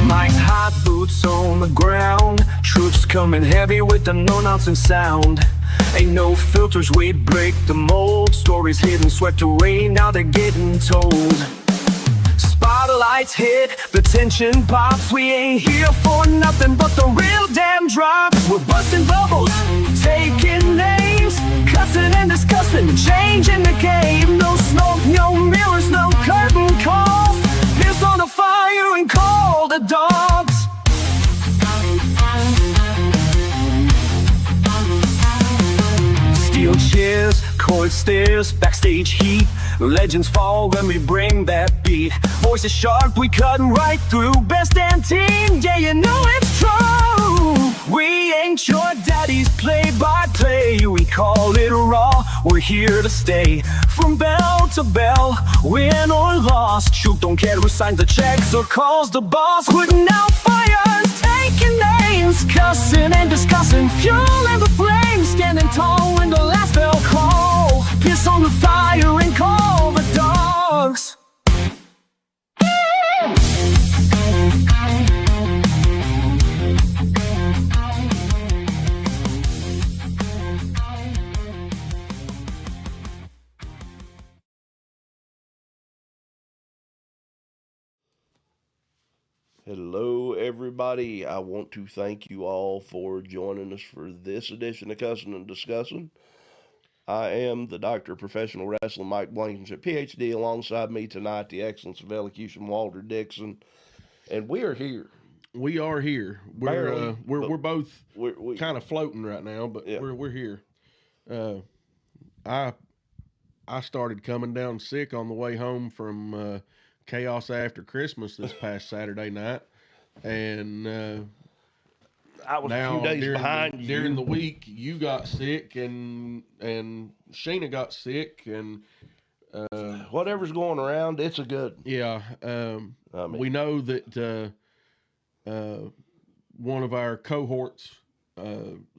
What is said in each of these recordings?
Mike's hot boots on the ground, truths coming heavy with the no-nonsense sound. Ain't no filters, we break the mold. Stories hidden, swept away, now they're getting told. Spotlights hit, the tension pops. We ain't here for nothing but the real damn drops. We're busting bubbles, taking names, cussing and discussing, changing the game. No smoke, no mirrors, no curtain calls. Piss on the fire and call the dogs. Steel chairs, cold stairs, backstage heat. Legends fall when we bring that beat. Voices sharp, we cutting right through. Best damn team, yeah, you know it's true. We ain't your daddy's play-by-play. We call it raw, we're here to stay. From bell to bell, win or loss. Truth don't care who signs the checks or calls the boss. Putting out fires, taking names, cussing and discussing, fueling the flames. Standing tall when the last bell call. Piss on the fire and call the dogs. Hello, everybody. I want to thank you all for joining us for this edition of Cussin Discussin. I am the Doctor of Professional Wrestling, Mike Blankenship, PhD. Alongside me tonight, the excellence of elocution, Walter Dixon, and we are here. We are here. Barely, We're both we kind of floating right now, but yeah. we're here. I started coming down sick on the way home from Chaos After Christmas this past Saturday night, and I was now a few days behind you. During the week, you got sick, and Sheena got sick, and whatever's going around, it's a good. Yeah, we know that one of our cohorts'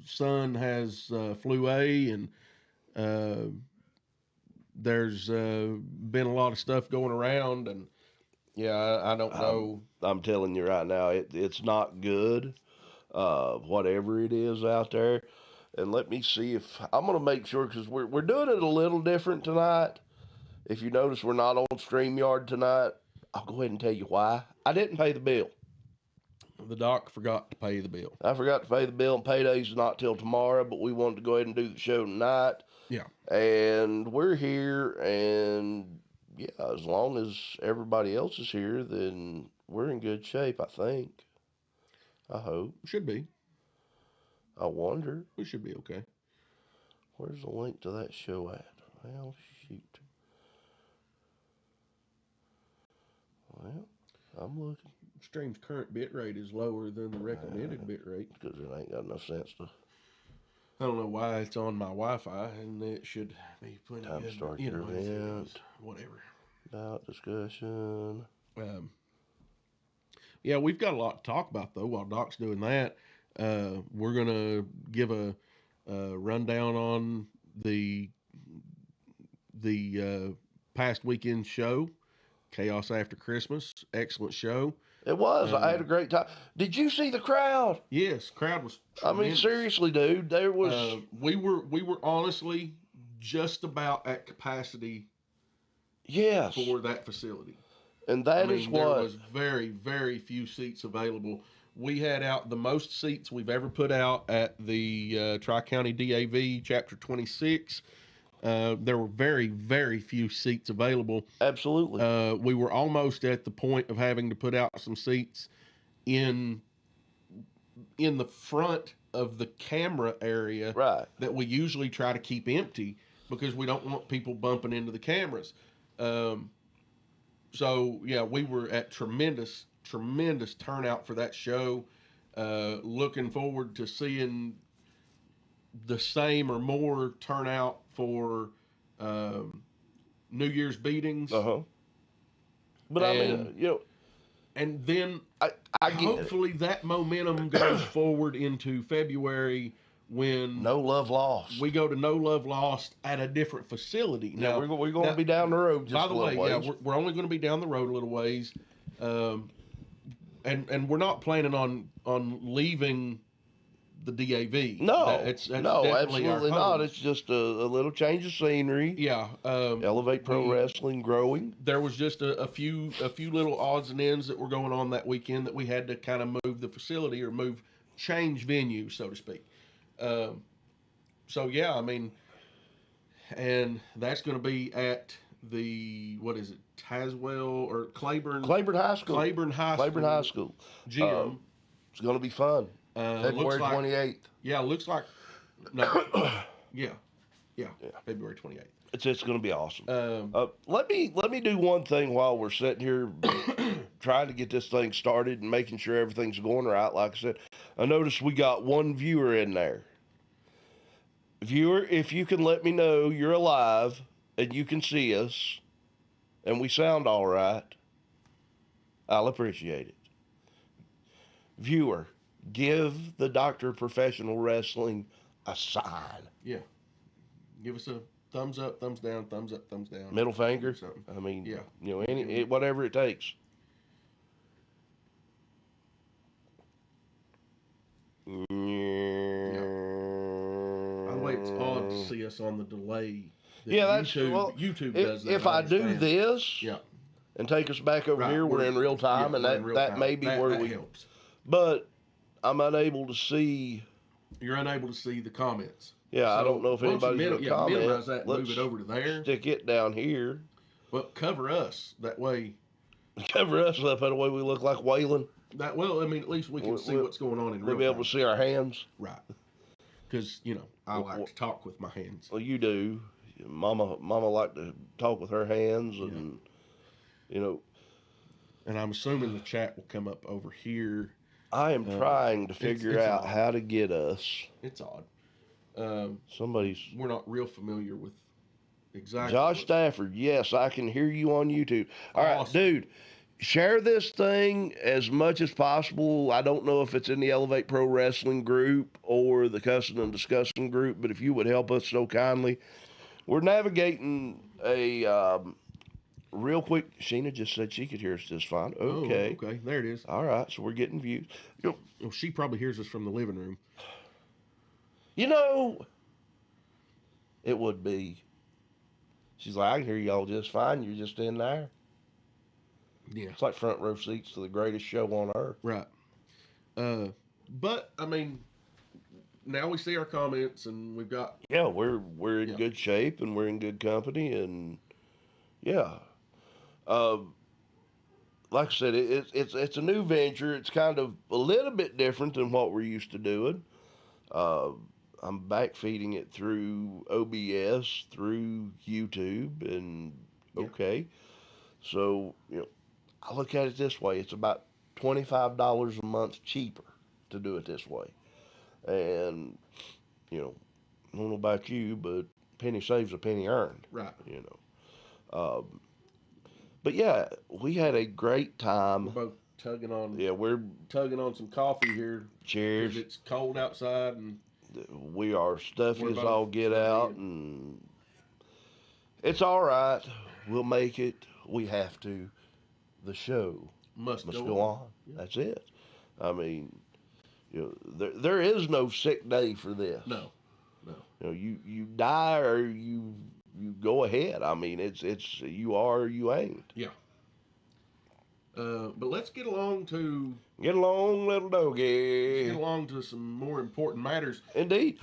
son has flu A, and there's been a lot of stuff going around, and yeah, I don't know. I'm telling you right now, it's not good. Whatever it is out there, and let me see if I'm gonna make sure, because we're doing it a little different tonight. If you notice, we're not on StreamYard tonight. I'll go ahead and tell you why. I didn't pay the bill. The doc forgot to pay the bill. I forgot to pay the bill, and payday's not till tomorrow, but we wanted to go ahead and do the show tonight. Yeah. And we're here, and yeah, as long as everybody else is here, then we're in good shape, I think. I hope. Should be. I wonder. We should be okay. Where's the link to that show at? Well, shoot. Well, I'm looking. Stream's current bit rate is lower than the recommended bit rate. Because it ain't got no sense to. I don't know why it's on my Wi-Fi, and it should be plenty Time to good. start You your know, event. whatever. About discussion. Yeah, we've got a lot to talk about, though, while Doc's doing that. We're going to give a rundown on the past weekend show, Chaos After Christmas. Excellent show. It was. I had a great time. Did you see the crowd? Yes, crowd was tremendous. I mean, seriously, dude. There was. We were honestly just about at capacity. Yes. For that facility. And that is what. There was very, very few seats available. We had out the most seats we've ever put out at the Tri-County DAV Chapter 26. There were very, very few seats available. Absolutely. We were almost at the point of having to put out some seats in the front of the camera area, right, that we usually try to keep empty because we don't want people bumping into the cameras. So yeah, we were at tremendous turnout for that show. Looking forward to seeing the same or more turnout for New Year's beatings. But I mean, And then I get it. hopefully that momentum goes forward into February when No love lost. we go to No Love Lost at a different facility. Yeah, Now, we're going to be down the road just by a the little way, yeah, ways. we're only going to be down the road a little ways, and we're not planning on leaving the DAV. No, That's no, definitely absolutely our home. not. It's just a little change of scenery. Yeah, Elevate Pro Wrestling growing. there was just a few little odds and ends that were going on that weekend that we had to kind of move the facility or change venue, so to speak. So yeah, I mean, and that's going to be at the what is it, Tazewell or Claiborne High School. Claiborne High School gym. It's going to be fun. February 28th. Yeah, looks like no, yeah, February 28th. It's going to be awesome. Let me do one thing while we're sitting here trying to get this thing started and making sure everything's going right. Like I said, I noticed we got one viewer in there. Viewer, if you can let me know you're alive and you can see us and we sound all right, I'll appreciate it. Viewer, give the Doctor of Professional Wrestling a sign. Yeah, give us a thumbs up, thumbs down, thumbs up, thumbs down. Middle finger. Something. I mean, yeah, whatever it takes. By the way, it's odd to see us on the delay. That's YouTube does that. If I do this, yeah, and take us back over here, we're in real time, and that may be where we helps. But I'm unable to see. You're unable to see the comments. Yeah, so I don't know if anybody's going to comment. Minimize that. Move it over to there. Stick it down here. Well, cover us that way. Cover us up that way we look like Waylon. That I mean, at least we can see what's going on in real time. We'll be able to see our hands. Right. Because I like to talk with my hands. Well, you do. Mama like to talk with her hands, and And I'm assuming the chat will come up over here. I am trying to figure out how to get us. It's odd. We're not real familiar with exactly. Josh Stafford, yes, I can hear you on YouTube. All right, dude, share this thing as much as possible. I don't know if it's in the Elevate Pro Wrestling group or the Cussin Discussin group, but if you would help us so kindly. We're navigating a real quick. Sheena just said she could hear us just fine. Okay. Oh, okay, there it is. All right, so we're getting views. Well, she probably hears us from the living room. It would be. She's like, I can hear y'all just fine. You're just in there. Yeah. It's like front row seats to the greatest show on earth. Right. But, I mean, now we see our comments and we've got... Yeah, we're in good shape and we're in good company and, yeah. Like I said, it's a new venture. It's kind of a little bit different than what we're used to doing. I'm back feeding it through OBS, through YouTube, and okay. So, I look at it this way. It's about $25 a month cheaper to do it this way. And, I don't know about you, but penny saves a penny earned. Right. But yeah, we had a great time. We're both tugging on. Yeah, we're tugging on some coffee here. Cheers. It's cold outside, and we are stuffy as all get out, and it's all right. We'll make it. We have to. The show must go on. Yeah. That's it. I mean, there is no sick day for this. No. You die or you go ahead. I mean, it's you are or you ain't. Yeah. But let's get along, little doggy. Let's get along to some more important matters. Indeed.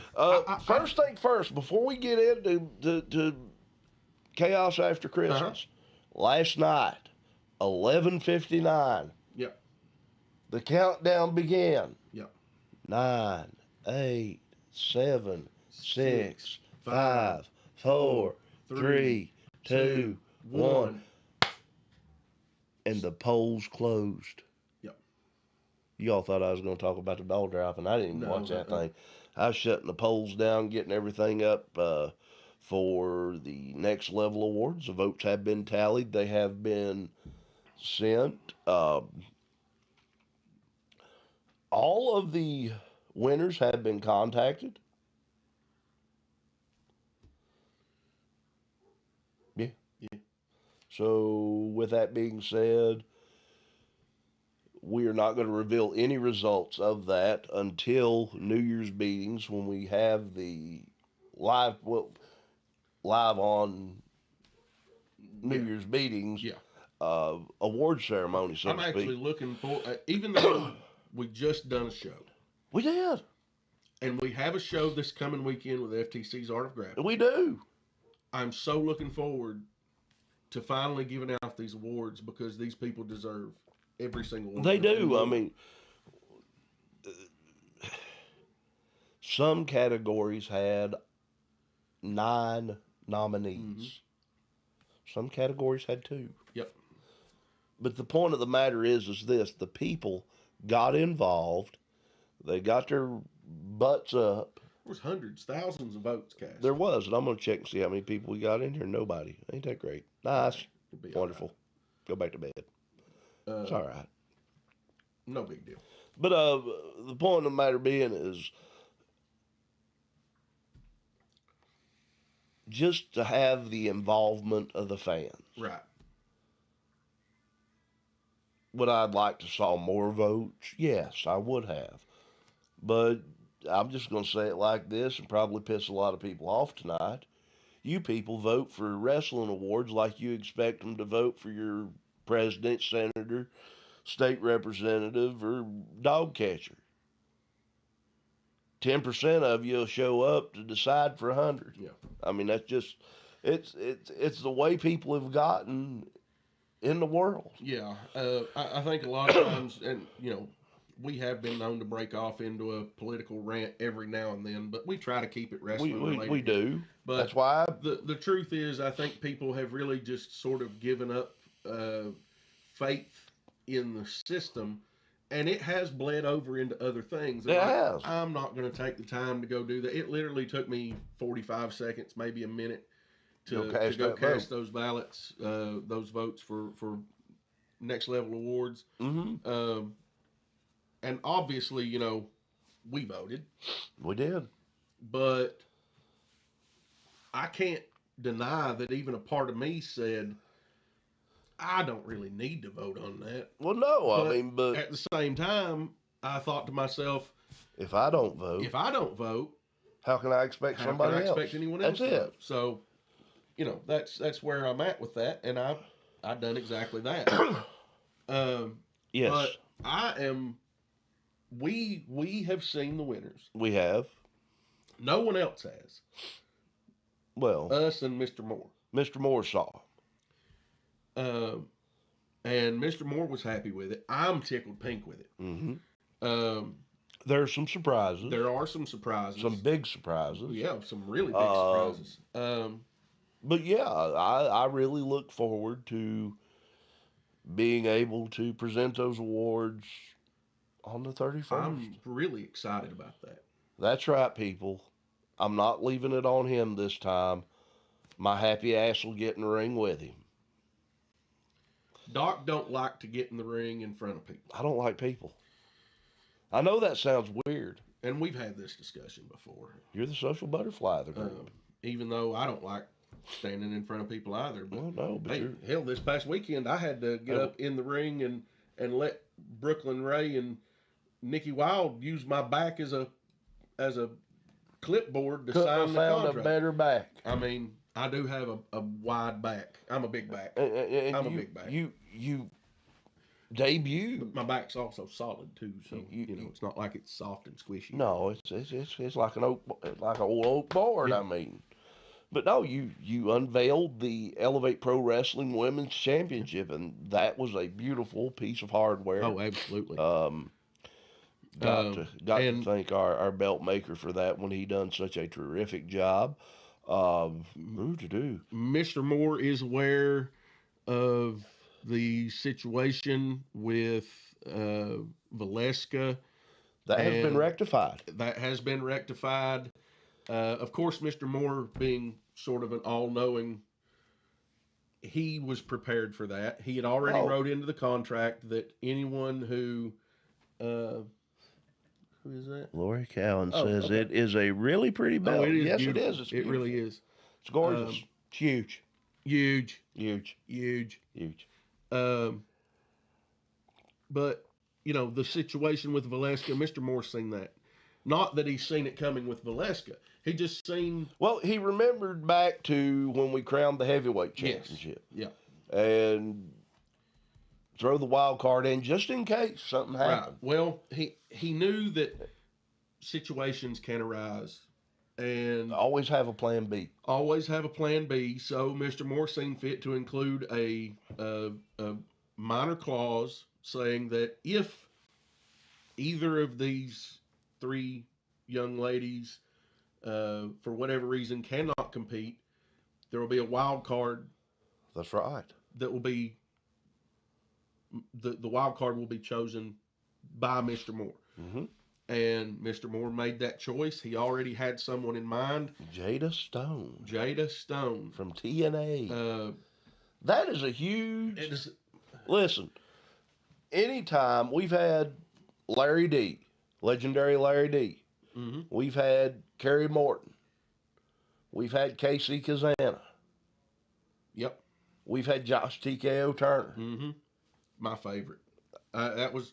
First thing first, before we get into Chaos After Christmas, last night, 11:59. Yep. The countdown began. Yep. 9, 8, 7, 6, 5, 4, 3, 2, 1. And the polls closed. Yep. Y'all thought I was going to talk about the ball drop, and I didn't even watch that thing. I was shutting the polls down, getting everything up for the next level awards. The votes have been tallied. They have been sent. All of the winners have been contacted. Yeah. Yeah. So, with that being said, we are not going to reveal any results of that until New Year's meetings when we have the live, well, live on New Yeah. Year's meetings, Yeah. award ceremony, so I'm to actually speak. looking for, even though we just done a show, We did. and we have a show this coming weekend with FTC's Art of Grappling. We do. I'm so looking forward to finally giving out these awards because these people deserve every single one. They of them. do. I mean, some categories had 9 nominees. Mm-hmm. Some categories had 2. Yep. But the point of the matter is this: the people got involved. They got their butts up. There was hundreds, thousands of votes cast. There was, and I'm gonna check and see how many people we got in here. Nobody. Ain't that great? Nice, It'd be wonderful. all Go back to bed. right. It's all right. No big deal. But the point of the matter being is just to have the involvement of the fans. Right. Would I like to saw more votes? Yes, I would have. But I'm just going to say it like this and probably piss a lot of people off tonight. You people vote for wrestling awards like you expect them to vote for your president, senator, state representative, or dog catcher. 10% of you will show up to decide for 100. Yeah. I mean, that's just it's the way people have gotten in the world. Yeah. I think a lot of times, and we have been known to break off into a political rant every now and then, but we try to keep it wrestling related. We do. But that's why the truth is, I think people have really just sort of given up faith in the system, and it has bled over into other things. And it has. I'm not going to take the time to go do that. It literally took me 45 seconds, maybe a minute, to go cast those ballots, those votes for next level awards. Mm-hmm. And obviously, we voted. We did. But I can't deny that even a part of me said, I don't really need to vote on that. Well, no, but at the same time, I thought to myself, if I don't vote, how can I expect somebody else? Expect anyone else? That's it. So, that's where I'm at with that, and I've done exactly that. Yes, but I am. We have seen the winners. We have. No one else has. Well, us and Mr. Moore. Mr. Moore saw. And Mr. Moore was happy with it. I'm tickled pink with it. Mm-hmm. There are some surprises. There are some surprises. Some big surprises. Yeah, some really big surprises. But yeah, I really look forward to being able to present those awards on the 31st. I'm really excited about that. That's right, people. I'm not leaving it on him this time. My happy ass will get in the ring with him. Doc don't like to get in the ring in front of people. I don't like people. I know that sounds weird. And we've had this discussion before. You're the social butterfly of the group. Even though I don't like standing in front of people either. But, well, no, but hell, this past weekend I had to get up in the ring and let Brooklyn Ray and Nikki Wilde use my back as a clipboard to sign the contract. A better back. I mean, I do have a wide back. I'm a big back. And I'm a big back. You debut. But my back's also solid too, so it's not like it's soft and squishy. No, it's like an old oak board. Yeah. I mean, but no, you unveiled the Elevate Pro Wrestling Women's Championship, and that was a beautiful piece of hardware. Oh, absolutely. Got to thank our belt maker for that when he done such a terrific job. Mr. Moore is aware of the situation with Valeska. That has been rectified. That has been rectified. Of course, Mr. Moore, being sort of an all-knowing, he was prepared for that. He had already wrote into the contract that anyone who Who is that? Lori Cowan Oh, says okay. it is a really pretty belt. Oh, it is Yes, beautiful. it is. It's It really beautiful. is. It's gorgeous. It's huge. Huge. Huge. Huge. Huge. But, you know, the situation with Valeska, Mr. Moore's seen that. Not that he's seen it coming with Valeska. He just seen. Well, he remembered back to when we crowned the heavyweight championship. Yes. Yeah. And throw the wild card in just in case something happened. Right. Well, he knew that situations can arise. And Always have a plan B. always have a plan B. So Mr. Moore seen fit to include a minor clause saying that if either of these three young ladies, for whatever reason, cannot compete, there will be a wild card That's right. that will be the wild card will be chosen by Mr. Moore. Mm-hmm. And Mr. Moore made that choice. He already had someone in mind. Jada Stone. Jada Stone From TNA. That is a huge. Listen, anytime we've had Larry D, legendary Larry D, mm-hmm. we've had Kerry Morton, we've had Casey Kazana, Yep, we've had Josh TKO Turner. Mm-hmm. My favorite. That was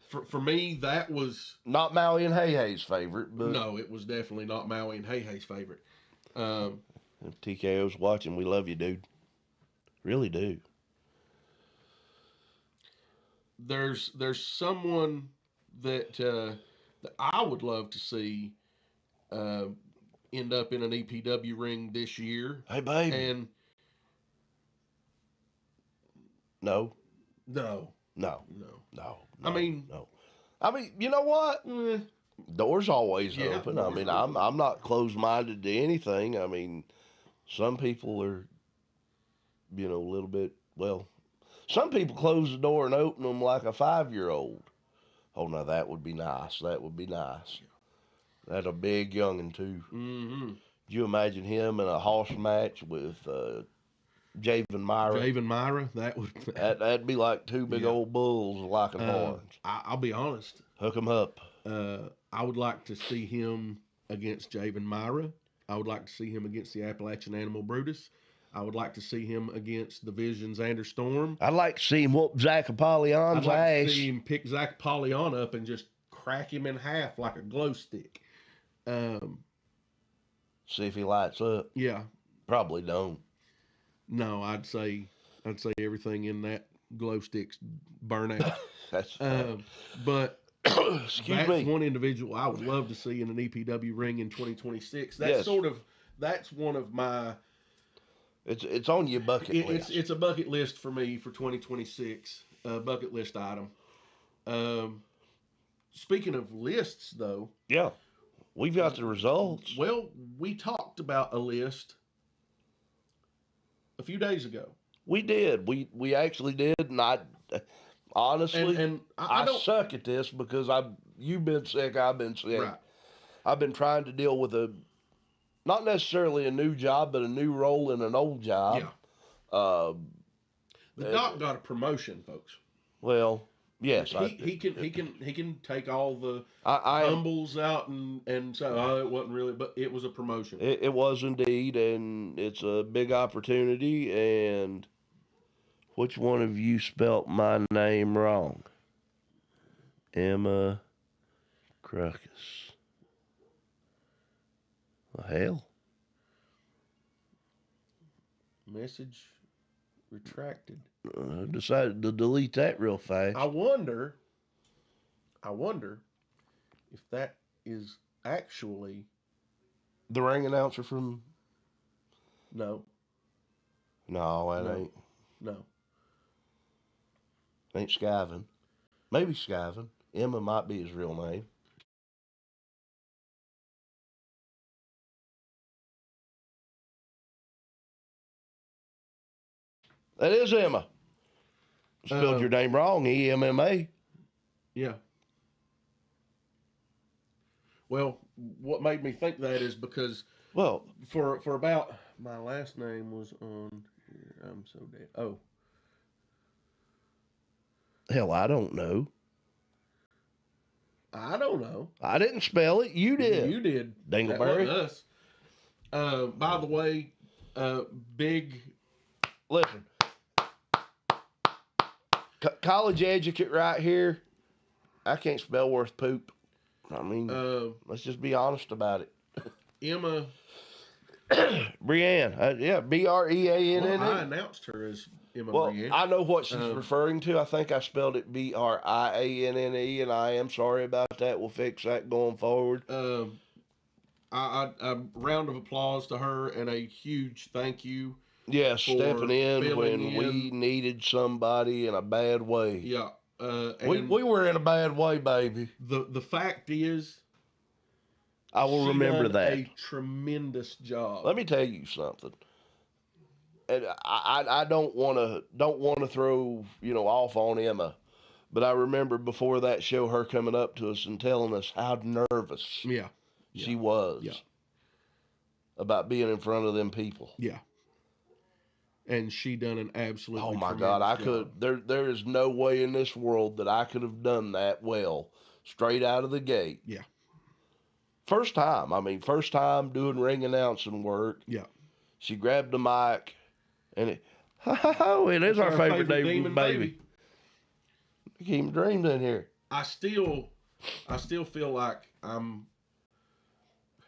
for me. That was not Maui and Hey Hey's favorite, but no, it was definitely not Maui and Hey Hey's favorite. If TKO's watching, we love you, dude. Really do. There's someone that that I would love to see end up in an EPW ring this year. Hey, baby. And no. No. I mean, you know what? Doors always open. I mean, I'm not closed-minded to anything. I mean, some people are, a little bit, some people close the door and open them like a 5-year-old. Oh, now that would be nice. That would be nice. That's a big youngin' too. Mm-hmm. Could you imagine him in a hoss match with Javen Myra? Javen Myra, that would. That'd be like two big old bulls locking horns. I'll be honest. Hook 'em up. I would like to see him against Javen Myra. I would like to see him against the Appalachian Animal Brutus. I would like to see him against the Vision Xander Storm. I'd like to see him whoop Zach Apollyon's ass. I'd like ass. to see him pick Zach Apollyon up and just crack him in half like a glow stick. See if he lights up. Yeah. Probably don't. No, I'd say everything in that glow sticks burn out. That's but excuse that's me. one individual I would love to see in an EPW ring in 2026. That's that's one of my. It's on your bucket list. It's a bucket list for me for 2026. Bucket list item. Speaking of lists, though. Yeah, we've got the results. Well, we talked about a list a few days ago. We did. We actually did, and I honestly, and I suck at this because you've been sick, I've been sick. Right. I've been trying to deal with not necessarily a new job, but a new role in an old job. Yeah. The doc got a promotion, folks. Well, yes, he can take all the humbles out and say, oh, it wasn't really, but it was a promotion. It was indeed, and it's a big opportunity. And which one of you spelt my name wrong? Emma Crocus. Well, hell. Message retracted. I decided to delete that real fast. I wonder if that is actually the ring announcer from. No, that ain't. No. Ain't Skyvin. Maybe Skyvin. Emma might be his real name. That is Emma. Spelled your name wrong, EMMA. Yeah. Well, what made me think that is because for about my last name was on here. I'm so dead. Oh. Hell, I don't know. I don't know. I didn't spell it. You did. You did. Dingleberry. That wasn't us. By the way, big. Listen. College educate right here. I can't spell worth poop. I mean, let's just be honest about it. Emma. Brianne. Yeah, Breanne. Well, I announced her as Emma Well, Brianne. I know what she's referring to. I think I spelled it Brianne, and I am sorry about that. We'll fix that going forward. A round of applause to her and a huge thank you. Yeah, stepping in when in. we needed somebody in a bad way. Yeah. We were in a bad way, baby. The fact is, I will remember done that. a tremendous job. Let me tell you something. And I don't want to throw off on Emma, but I remember before that show her coming up to us and telling us how nervous she was about being in front of them people. Yeah. And she done an absolutely. Oh my God! I could. There is no way in this world that I could have done that well straight out of the gate. Yeah. First time doing ring announcing work. Yeah. She grabbed the mic, and it is our favorite demon baby. Keep dreams in here. I still feel like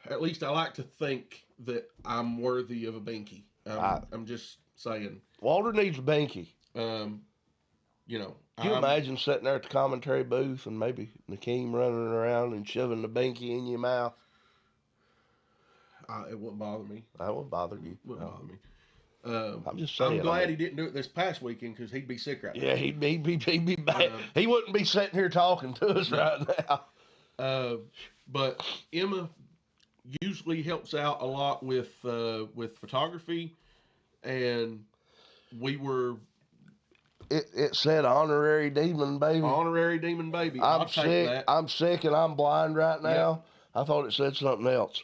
at least I like to think that I'm worthy of a binky. I'm just saying. Walter needs a binky. Can you imagine sitting there at the commentary booth and maybe Nakeem running around and shoving the binky in your mouth? It wouldn't bother me. That would bother you. Wouldn't bother me. I'm just saying. I'm glad he didn't do it this past weekend because he'd be sick right now. Yeah, he'd be bad. He wouldn't be sitting here talking to us right now. But Emma usually helps out a lot with photography, and we were. It said honorary demon baby. Honorary demon baby. I'm sick. I'm sick and I'm blind right now. Yeah. I thought it said something else.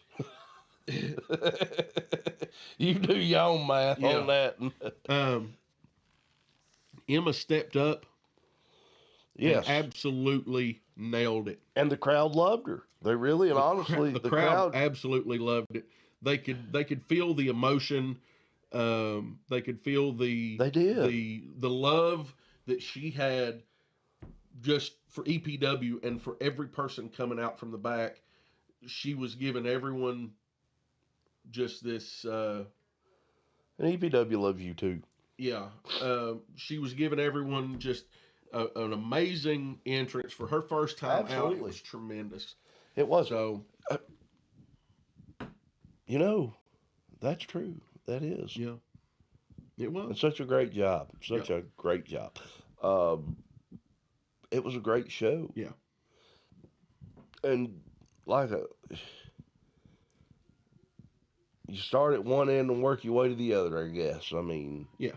You do your own math on that. Emma stepped up. Yes, and absolutely nailed it. And the crowd loved her. They really and honestly, the crowd absolutely loved it. They could feel the emotion. They could feel the love that she had just for EPW and for every person coming out from the back. She was giving everyone just this. And EPW loves you too. Yeah, she was giving everyone just an amazing entrance for her first time out. It was tremendous. It was. So, that's true. That is. Yeah. It was. It's such a great job. Such a great job. It was a great show. Yeah. And you start at one end and work your way to the other, I guess. I mean. Yeah.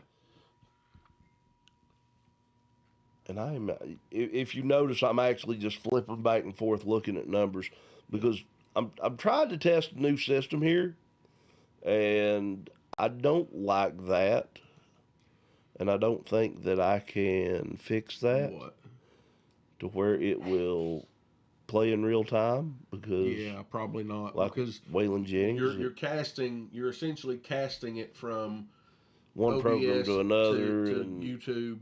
And if you notice, I'm actually just flipping back and forth looking at numbers because I'm trying to test a new system here, and I don't like that, and I don't think that I can fix that to where it will play in real time because probably not because Waylon Jennings you're essentially casting it from one OBS program to another to and YouTube.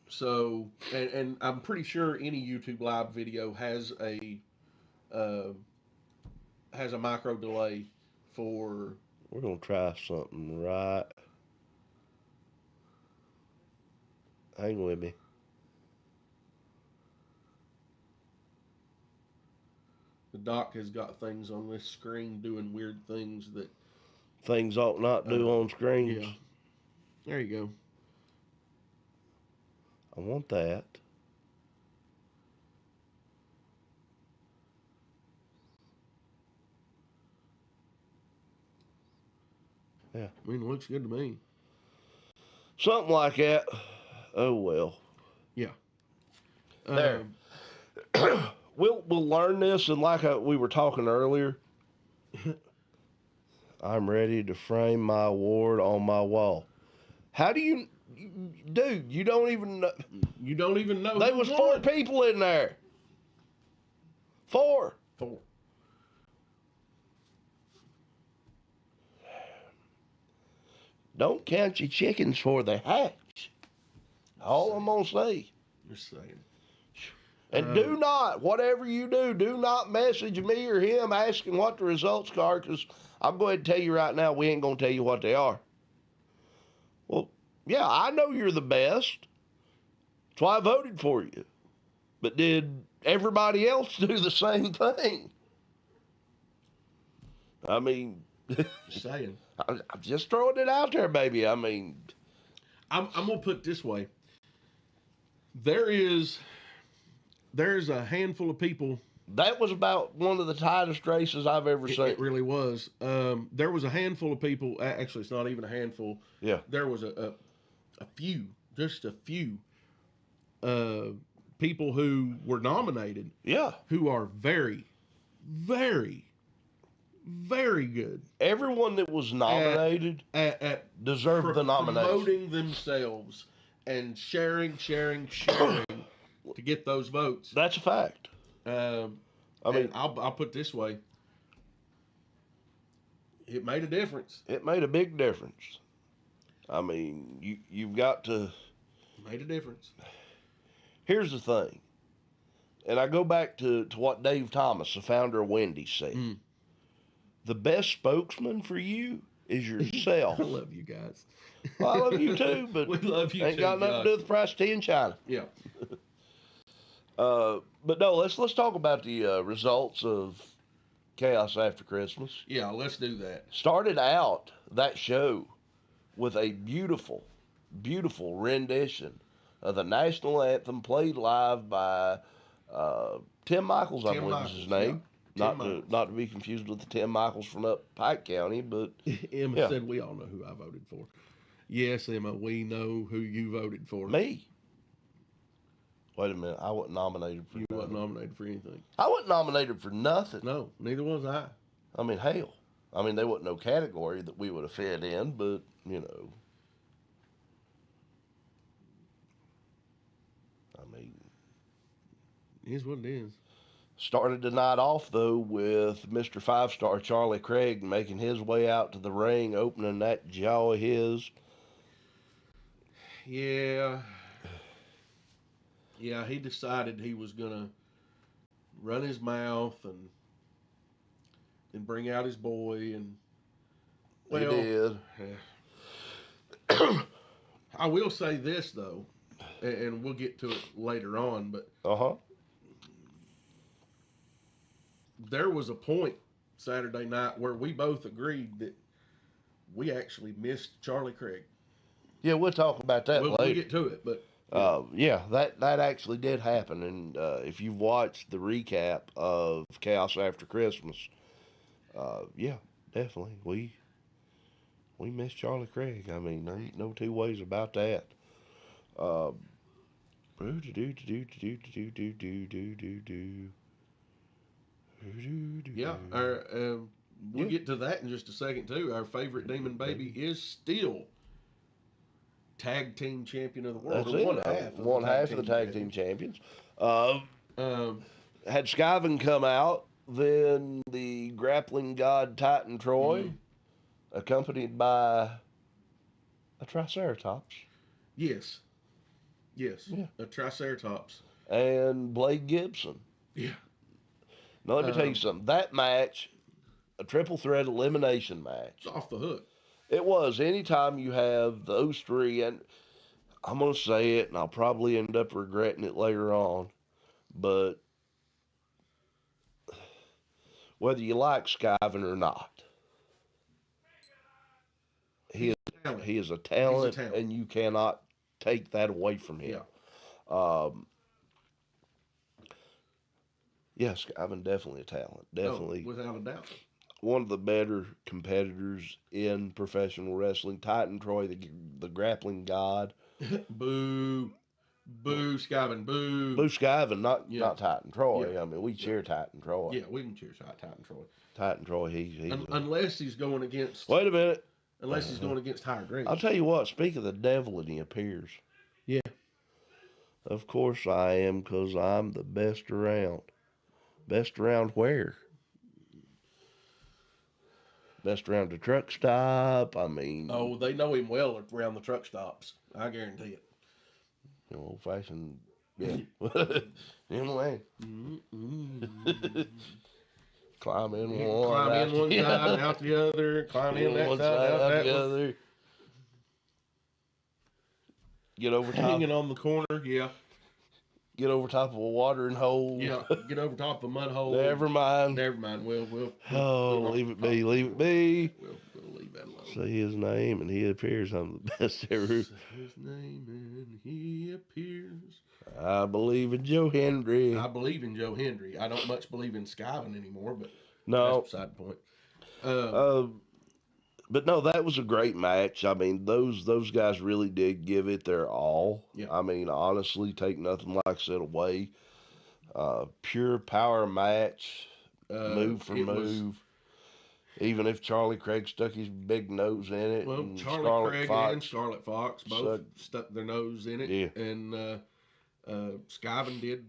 So, and I'm pretty sure any YouTube live video has a micro delay for. We're gonna try something, right? Hang with me. The doc has got things on this screen doing weird things that things ought not do on screens. Yeah. There you go. I want that. Yeah. I mean, it looks good to me. Something like that. Oh, well. Yeah. There. We'll learn this, and like we were talking earlier, I'm ready to frame my award on my wall. How do you... Dude, you don't even know. You don't even know. There was 4 people in there. 4. 4. Don't count your chickens for they hatch. All I'm going to say. You're saying. And do not, whatever you do not message me or him asking what the results are, because I'm going to tell you right now, we ain't going to tell you what they are. Well, yeah, I know you're the best. That's why I voted for you. But did everybody else do the same thing? I mean, Saying. I'm just throwing it out there, baby. I mean, I'm going to put it this way. There's a handful of people. that was about one of the tightest races I've ever seen. It really was. There was a handful of people. Actually, it's not even a handful. Yeah. There was a few, just a few people who were nominated. Yeah. Who are very, very, very good. Everyone that was nominated at deserved the nomination. Promoting themselves and sharing to get those votes. That's a fact. I mean, I'll put it this way. It made a difference. It made a big difference. I mean, you've got to. Made a difference. Here's the thing, and I go back to what Dave Thomas, the founder of Wendy's, said. The best spokesman for you is yourself. I love you guys. Well, I love you too, but we love you ain't too, got nothing to do with the price of tea in China. Yeah. But no, let's talk about the results of Chaos After Christmas. Yeah, let's do that. Started out that show with a beautiful, beautiful rendition of the national anthem played live by Tim Michaels, I believe is his name. Yeah. Not to be confused with the Tim Michaels from up Pike County, but Emma said we all know who I voted for. Yes, Emma, we know who you voted for. Me. Wait a minute, I wasn't nominated for. You wasn't nominated for anything. I wasn't nominated for nothing. No, neither was I. I mean, hell. I mean, there wasn't no category that we would have fit in, but you know. I mean, it is what it is. Started the night off, though, with Mr. 5-Star Charlie Craig making his way out to the ring, opening that jaw of his. Yeah. Yeah, he decided he was going to run his mouth and bring out his boy. And He did. I will say this, though, and we'll get to it later on, but there was a point Saturday night where we both agreed that we actually missed Charlie Craig. Yeah, we'll talk about that later. We'll get to it, but yeah, that actually did happen. And if you've watched the recap of Chaos After Christmas, yeah, definitely we missed Charlie Craig. I mean, there ain't no two ways about that. Yeah, we'll get to that in just a second too. Our favorite Demon Baby is still tag team champion of the world. That's it. One half of the tag team champions. Had Skyven come out, then the grappling god Titan Troy, accompanied by a Triceratops. Yes. Yeah. A Triceratops. And Blade Gibson. Yeah. Now, let me tell you something. That match, a triple threat elimination match. It's off the hook. It was. Anytime you have those three, and I'm going to say it, and I'll probably end up regretting it later on, but whether you like Skyven or not, he is a talent, and you cannot take that away from him. Yeah. Yes, Skyven definitely a talent. Definitely. Without a doubt. One of the better competitors in professional wrestling. Titan Troy, the grappling god. Boo. Boo, Skyven, boo. Boo Skyven, not Titan Troy. Yeah. I mean, we cheer Titan Troy. Yeah, we can cheer Titan Troy. Titan Troy, he's unless he's going against... Wait a minute. Unless he's going against higher grades. I'll tell you what, speak of the devil and he appears. Yeah. Of course I am, because I'm the best around. Best around where? Best around the truck stop. I mean, Oh, they know him well around the truck stops. I guarantee it. old fashioned. Yeah. Anyway, climb in one, Climb in out one the side and other. out the other. Climb in that One side, side, out out that the one. other. Get over top. Hanging on the corner, yeah. Get over top of a watering hole. Yeah, get over top of a mud hole. Never mind. Never mind. We'll Oh, leave it be. Leave it be. We'll leave that alone. Say his name, and he appears. I'm the best ever. Say his name and he appears. I believe in Joe Hendry. I believe in Joe Hendry. I don't much believe in Skyvin anymore, but No. that's beside the point. But no, that was a great match. I mean, those guys really did give it their all. Yeah. I mean, honestly, take nothing like I said away. Pure power match, move for move. Even if Charlie Craig stuck his big nose in it, Well, and Charlie Scarlet Craig Fox, and Scarlet Fox both stuck their nose in it, Yeah. and Skyvin did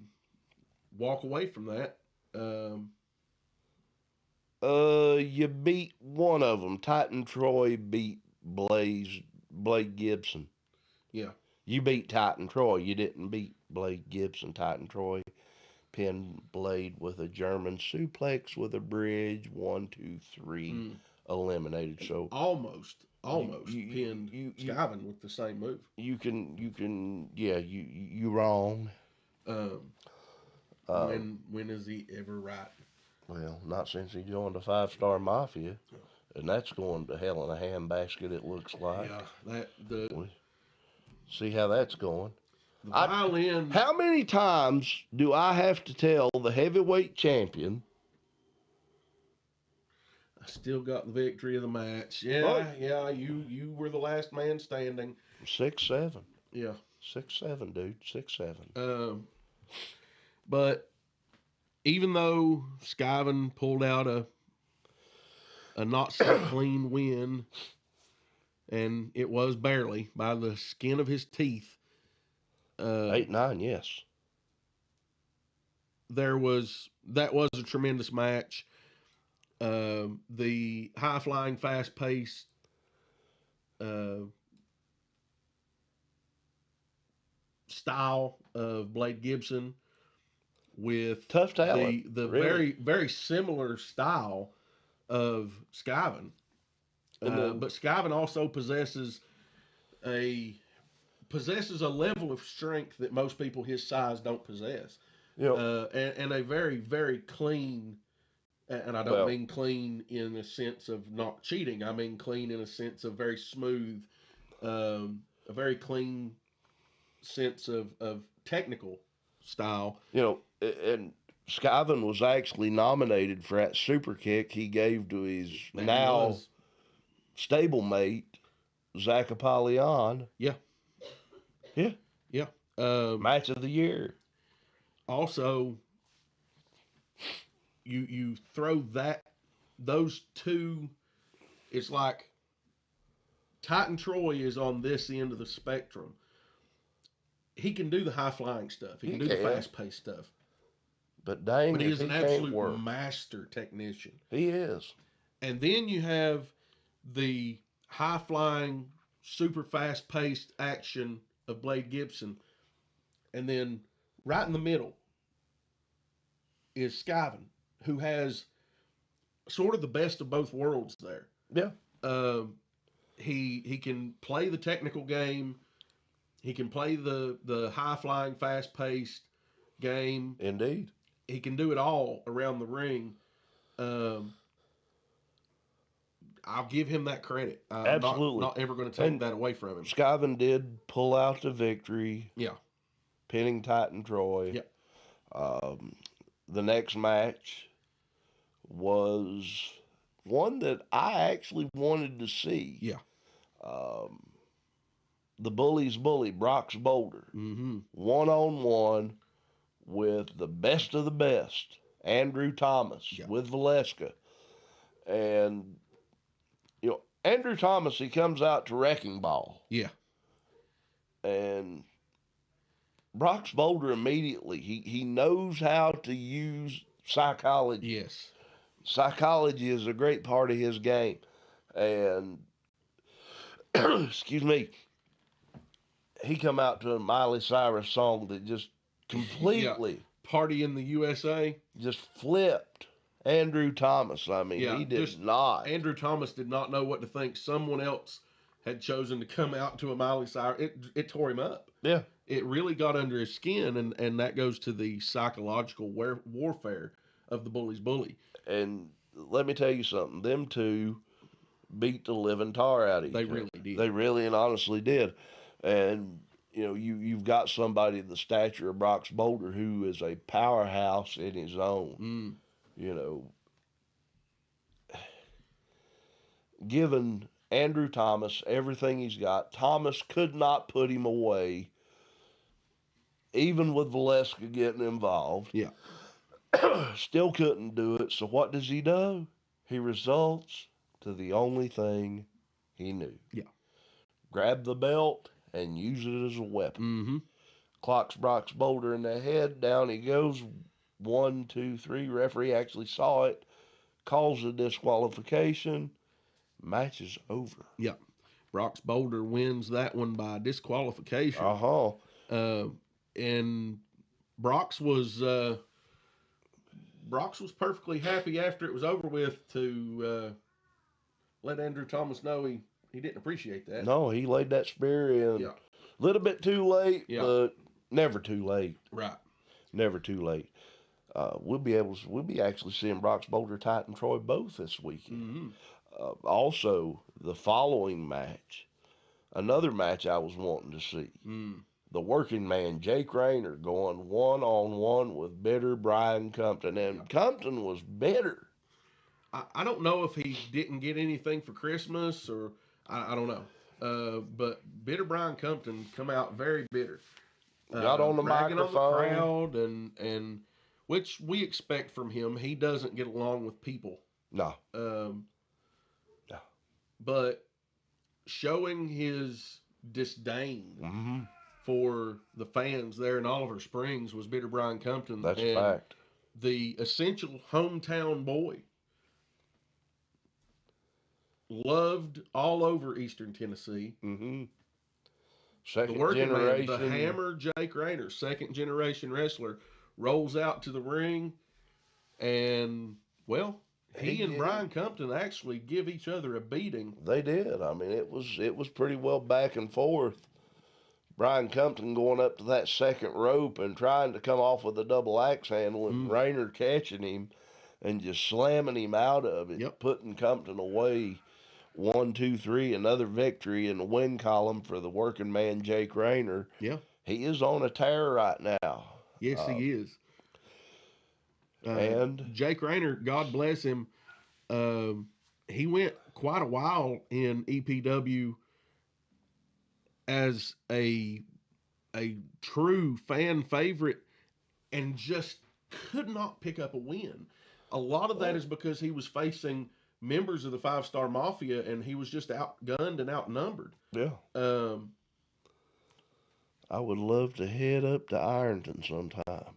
walk away from that. You beat one of them. Titan Troy beat Blade Gibson. Yeah. You beat Titan Troy. You didn't beat Blade Gibson. Titan Troy pinned Blade with a German suplex with a bridge. 1, 2, 3, eliminated. So almost you pinned Skyvin with the same move. You can yeah, you wrong. When is he ever right? Well, not since he joined the 5-Star Mafia, and that's going to hell in a handbasket. It looks like. Yeah, See how that's going. The violin. How many times do I have to tell the heavyweight champion? I still got the victory of the match. Yeah. You were the last man standing. 6-7. Yeah. 6-7, dude. 6-7. But even though Skyvin pulled out a not so clean win, and it was barely by the skin of his teeth. 8-9, yes. That was a tremendous match. The high flying, fast paced style of Blade Gibson with tough talent, the really. very, very similar style of Skyvin. But Skyvin also possesses a level of strength that most people his size don't possess. Yep. And a very, very clean, and I don't mean clean in the sense of not cheating. I mean clean in a sense of very smooth, a very clean sense of technical style. And Skyvin was actually nominated for that super kick he gave to his now stablemate, Zach Appalachian. Yeah. Match of the year. Also, you throw those two. It's like Titan Troy is on this end of the spectrum. He can do the high flying stuff. He can do the fast paced stuff. But dang, he is an absolute master technician. He is. And then you have the high flying, super fast paced action of Blade Gibson. And then right in the middle is Skyvin, who has sort of the best of both worlds there. Yeah. He can play the technical game. He can play the high flying, fast paced game. Indeed. He can do it all around the ring. I'll give him that credit. Absolutely. Not ever going to take that away from him. Skyvin did pull out the victory. Yeah. Pinning Titan Troy. Yeah. The next match was one that I actually wanted to see. Yeah. The Bully's Bully, Brock's Boulder. Mm-hmm. 1-on-1 with the best of the best, Andrew Thomas with Valeska. And, Andrew Thomas, he comes out to Wrecking Ball. Yeah. And Brock's Boulder immediately, he knows how to use psychology. Yes. Psychology is a great part of his game. And, excuse me, he come out to a Miley Cyrus song that just completely Party in the USA. just flipped Andrew Thomas. I mean, Yeah, he did just not. Andrew Thomas did not know what to think. Someone else had chosen to come out to a Miley Cyrus. It tore him up. Yeah. It really got under his skin, and that goes to the psychological warfare of the bully's bully. And let me tell you something. Them two beat the living tar out of each They other. really did. They really and honestly did. And you know, you've got somebody of the stature of Brox Boulder who is a powerhouse in his own. Mm. You know, given Andrew Thomas everything he's got, Thomas could not put him away, even with Valeska getting involved. Yeah. Still couldn't do it. So what does he do? He resorts to the only thing he knew. Yeah. Grab the belt and use it as a weapon. Mm-hmm. Clocks Brox Boulder in the head. Down he goes. 1, 2, 3. Referee actually saw it. Calls a disqualification. Match is over. Yeah. Brox Boulder wins that one by disqualification. Uh-huh. And Brox was perfectly happy after it was over with to let Andrew Thomas know he didn't appreciate that. No, he laid that spear in. Yeah. A little bit too late, Yeah. but never too late. Right. Never too late. We'll be actually seeing Brox Boulder, Titan Troy both this weekend. Mm-hmm. Also, the following match, another match I was wanting to see. Mm. The working man, Jake Rayner, going one-on-one with bitter Brian Compton. And Compton was bitter. I don't know if he didn't get anything for Christmas or I don't know. But bitter Brian Compton come out very bitter. Got on the ragging microphone. On the crowd and which we expect from him. He doesn't get along with people. No. No. But showing his disdain for the fans there in Oliver Springs was bitter Brian Compton. That's a fact. The essential hometown boy. Loved all over Eastern Tennessee. Mm-hmm. The Second working generation. man, the Hammer, Jake Rayner, second generation wrestler, rolls out to the ring, and well, he and Brian Compton actually give each other a beating. They did. I mean, it was pretty well back and forth. Brian Compton going up to that second rope and trying to come off with a double axe handle, and Rayner catching him and just slamming him out of it, putting Compton away. 1, 2, 3, another victory in the win column for the working man Jake Rayner. Yeah, he is on a tear right now. Yes, he is. And Jake Rayner, God bless him, he went quite a while in EPW as a true fan favorite and just could not pick up a win. A lot of that is because he was facing members of the 5-Star Mafia and he was just outgunned and outnumbered. Yeah. I would love to head up to Ironton sometime.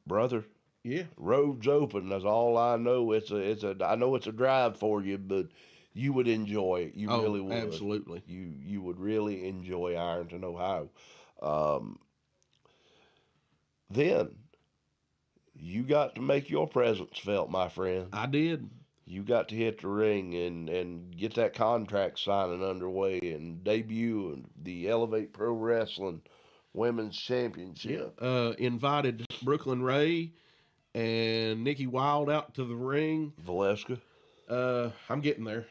Brother. Yeah. Road's open. That's all I know. I know it's a drive for you, but you would enjoy it. You really would. Absolutely. You would really enjoy Ironton, Ohio. Then you got to make your presence felt, my friend. I did. You got to hit the ring and get that contract signing underway and debut the Elevate Pro Wrestling Women's Championship. Yeah. Invited Brooklyn Ray and Nikki Wild out to the ring. Valeska. I'm getting there.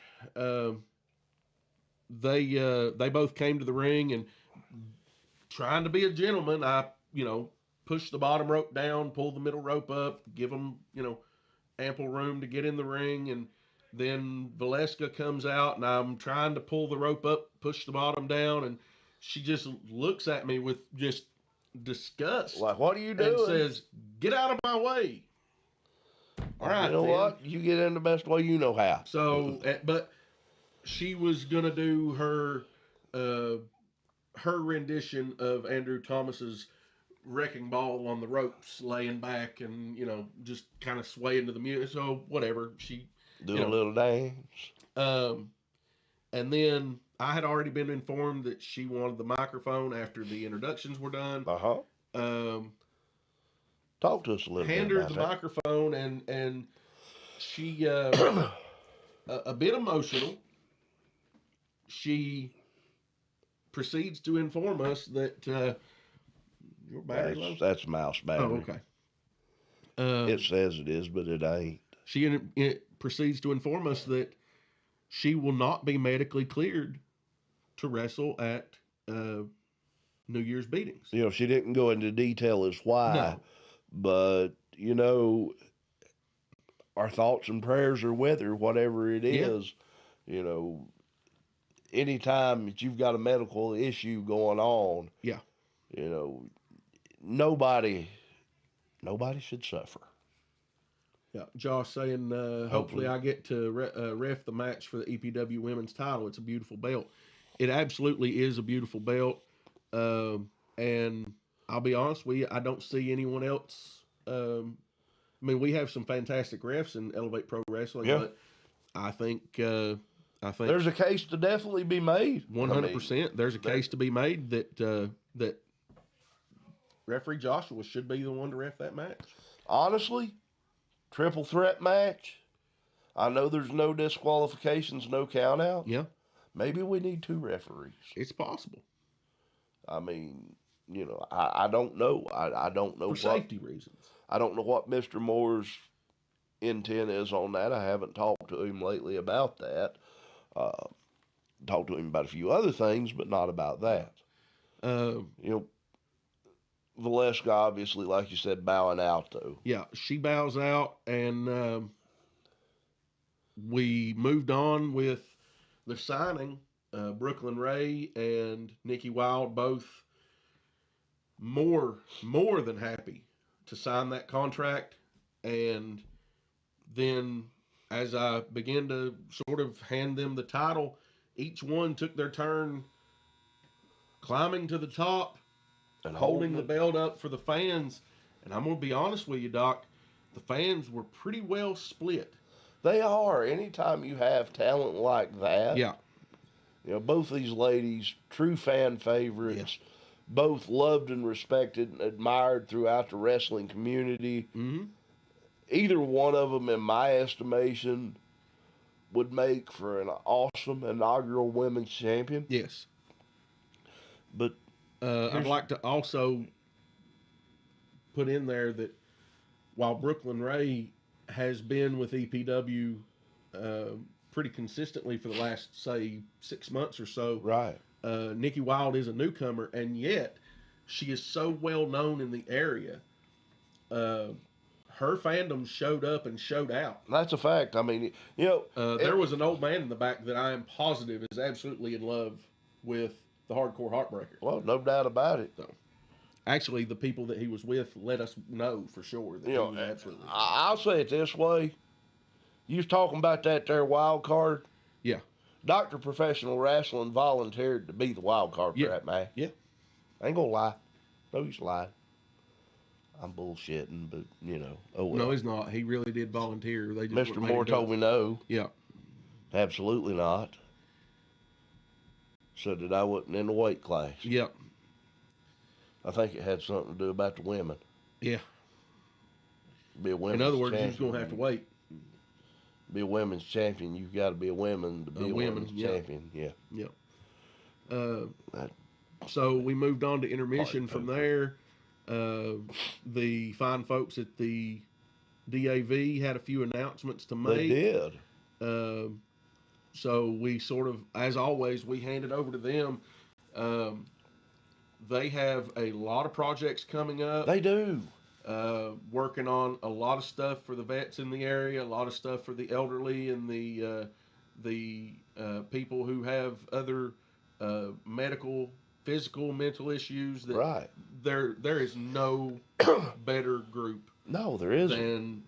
They both came to the ring and trying to be a gentleman, I pushed the bottom rope down, pulled the middle rope up, give them ample room to get in the ring, and then Valeska comes out and I'm trying to pull the rope up, push the bottom down, and she just looks at me with just disgust. Like, what are you doing? And says, "Get out of my way." All right, you know what? You get in the best way you know how. So, but she was gonna do her rendition of Andrew Thomas's wrecking ball on the ropes, laying back and, just kind of swaying to the music. So whatever. She, Do a little dance. um, and then I had already been informed that she wanted the microphone after the introductions were done. Uh-huh. Um, Talk to us a little bit hand her about the that. microphone, and she, a bit emotional, she proceeds to inform us that your battery low. That's mouse battery. Oh, okay. It says it is, but it ain't. It proceeds to inform us that she will not be medically cleared to wrestle at New Year's beatings. She didn't go into detail as why, No. but our thoughts and prayers are with her, whatever it is. Anytime that you've got a medical issue going on, Yeah. Nobody should suffer. Yeah. Josh saying, hopefully I get to ref the match for the EPW women's title. It's a beautiful belt. It absolutely is a beautiful belt. And I'll be honest with you, I don't see anyone else. We have some fantastic refs in Elevate Pro Wrestling, Yeah. but I think There's a case to definitely be made. 100%. There's a case to be made that referee Joshua should be the one to ref that match. Honestly, triple threat match. I know there's no disqualifications, no count out. Yeah. Maybe we need 2 referees. It's possible. I don't know. I don't know for safety reasons. I don't know what Mr. Moore's intent is on that. I haven't talked to him lately about that. Talked to him about a few other things, but not about that. Valeska, obviously, like you said, bowing out, though. Yeah, she bows out, and we moved on with the signing. Brooklyn Ray and Nikki Wild both more than happy to sign that contract. And then as I began to sort of hand them the title, each one took their turn climbing to the top and holding the belt up for the fans. And I'm going to be honest with you, Doc, the fans were pretty well split. They are. Anytime you have talent like that. Yeah. Both these ladies, true fan favorites, both loved and respected and admired throughout the wrestling community. Mm-hmm. Either one of them, in my estimation, would make for an awesome inaugural women's champion. Yes. But I'd like to also put in there that while Brooklyn Ray has been with EPW pretty consistently for the last, say, 6 months or so, right, Nikki Wild is a newcomer, and yet she is so well known in the area. Her fandom showed up and showed out. That's a fact. There was an old man in the back that I am positive is absolutely in love with the Hardcore Heartbreaker. Well, no doubt about it. So, actually, the people that he was with let us know for sure that he was absolutely. I'll say it this way: you was talking about that there wild card. Yeah. Dr. Professional Wrestling volunteered to be the wild card for that match. Yeah. I ain't gonna lie. No use lying. I'm bullshitting, but oh well. No, he's not. He really did volunteer. They just Mr. Moore told me no. Yeah. Absolutely not. Said that I wasn't in the weight class. Yep. I think it had something to do about the women. Yeah. Be a women's In other words, champion. you was gonna have to wait. Be a women's champion. You've got to be a woman to be a women's champion. Yeah. Yep. So we moved on to intermission from there. The fine folks at the DAV had a few announcements to make. They did. So we sort of, as always, we handed over to them. They have a lot of projects coming up. They do. Working on a lot of stuff for the vets in the area, a lot of stuff for the elderly and the people who have other medical, physical, mental issues. That right. There is no better group. No, there isn't. Than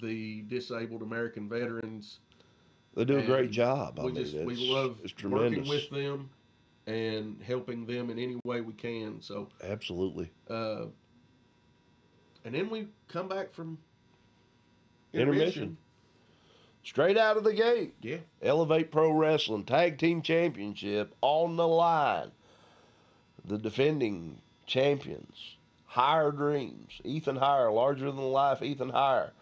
the Disabled American Veterans. They do a great job. We love working with them and helping them in any way we can. So absolutely. And then we come back from Intermission. Straight out of the gate. Yeah. Elevate Pro Wrestling Tag Team Championship on the line. The defending champions, Higher Dreams, Ethan Higher, larger than life Ethan Higher,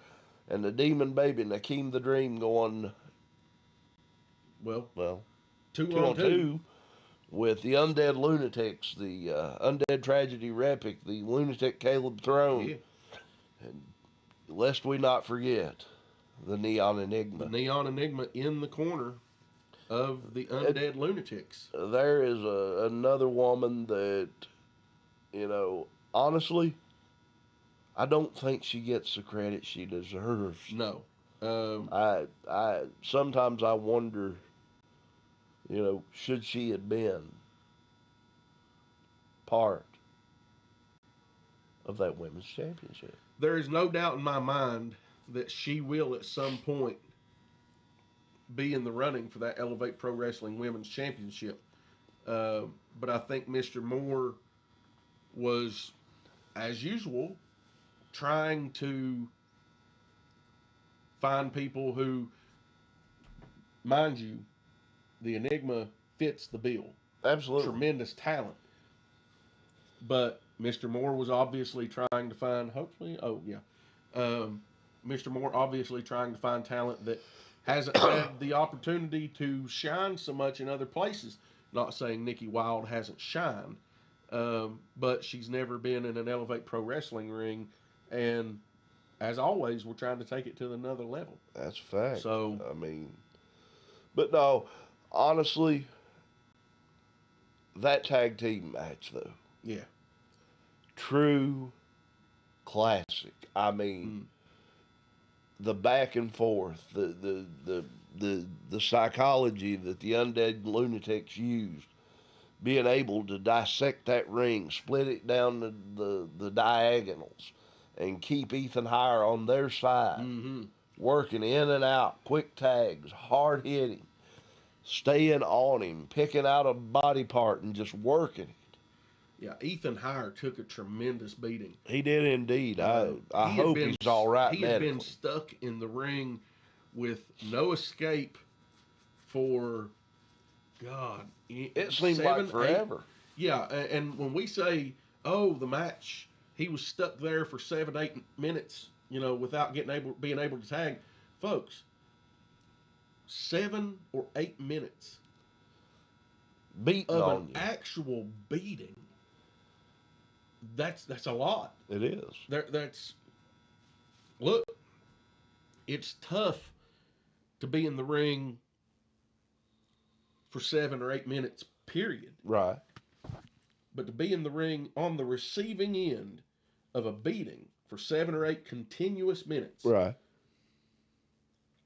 and the Demon Baby, Nakeem the Dream, going, Well, two two on two. with the Undead Lunatics, the Undead Tragedy Repic, the Lunatic Caleb Throne. Yeah. And lest we not forget, the Neon Enigma. The Neon Enigma in the corner of the Undead Lunatics. There is another woman that, honestly, I don't think she gets the credit she deserves. No. I sometimes I wonder, should she have been part of that women's championship? There is no doubt in my mind that she will at some point be in the running for that Elevate Pro Wrestling Women's Championship. But I think Mr. Moore was, as usual, trying to find people who, mind you, the Enigma fits the bill. Absolutely. Tremendous talent. But Mr. Moore was obviously trying to find, Mr. Moore obviously trying to find talent that hasn't had the opportunity to shine so much in other places. Not saying Nikki Wilde hasn't shined, but she's never been in an Elevate Pro Wrestling ring, and as always, we're trying to take it to another level. That's a fact. So, but no, honestly, that tag team match though, yeah, true classic. The back and forth, the psychology that the Undead Lunatics used, being able to dissect that ring, split it down the diagonals, and keep Ethan Higher on their side, working in and out, quick tags, hard hitting, staying on him, picking out a body part and just working it. Yeah, Ethan Higher took a tremendous beating. He did indeed. I hope he's all right. He had been stuck in the ring with no escape for, God, it seemed like forever. Yeah, and when we say, oh, the match, he was stuck there for 7, 8 minutes, without being able to tag, folks, 7 or 8 minutes beating of on an you. Actual beating. That's a lot. It is. Look, it's tough to be in the ring for 7 or 8 minutes, period. Right. But to be in the ring on the receiving end of a beating for 7 or 8 continuous minutes. Right.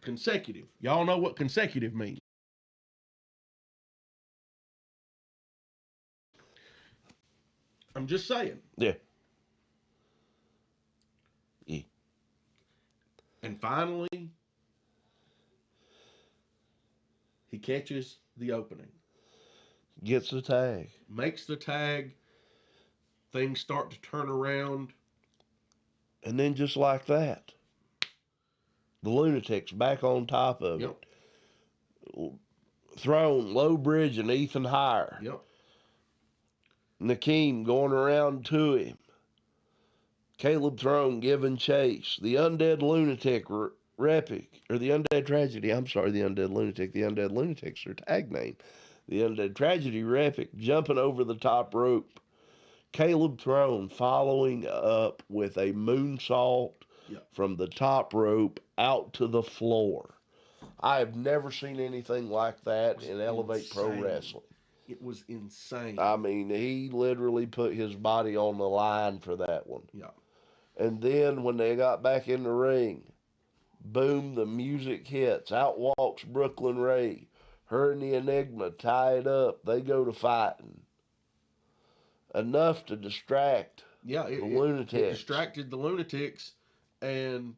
Consecutive. Y'all know what consecutive means. I'm just saying. Yeah. And finally, he catches the opening. Gets the tag. Makes the tag. Things start to turn around. And then just like that, the Lunatics back on top of it. Throne, low bridge, and Ethan Higher. Yep. Nakeem going around to him. Caleb Throne giving chase. The Undead Lunatic Repic, or the Undead Tragedy, the Undead Lunatic. The Undead Lunatics are tag name. The Undead Tragedy Repic jumping over the top rope. Caleb Throne following up with a moonsault from the top rope out to the floor. I have never seen anything like that in Elevate Pro Wrestling. It was insane. He literally put his body on the line for that one. Yeah. And then when they got back in the ring, boom, the music hits. Out walks Brooklyn Ray. Her and the Enigma tie it up. They go to fighting. Enough to distract the Lunatics. It distracted the Lunatics, and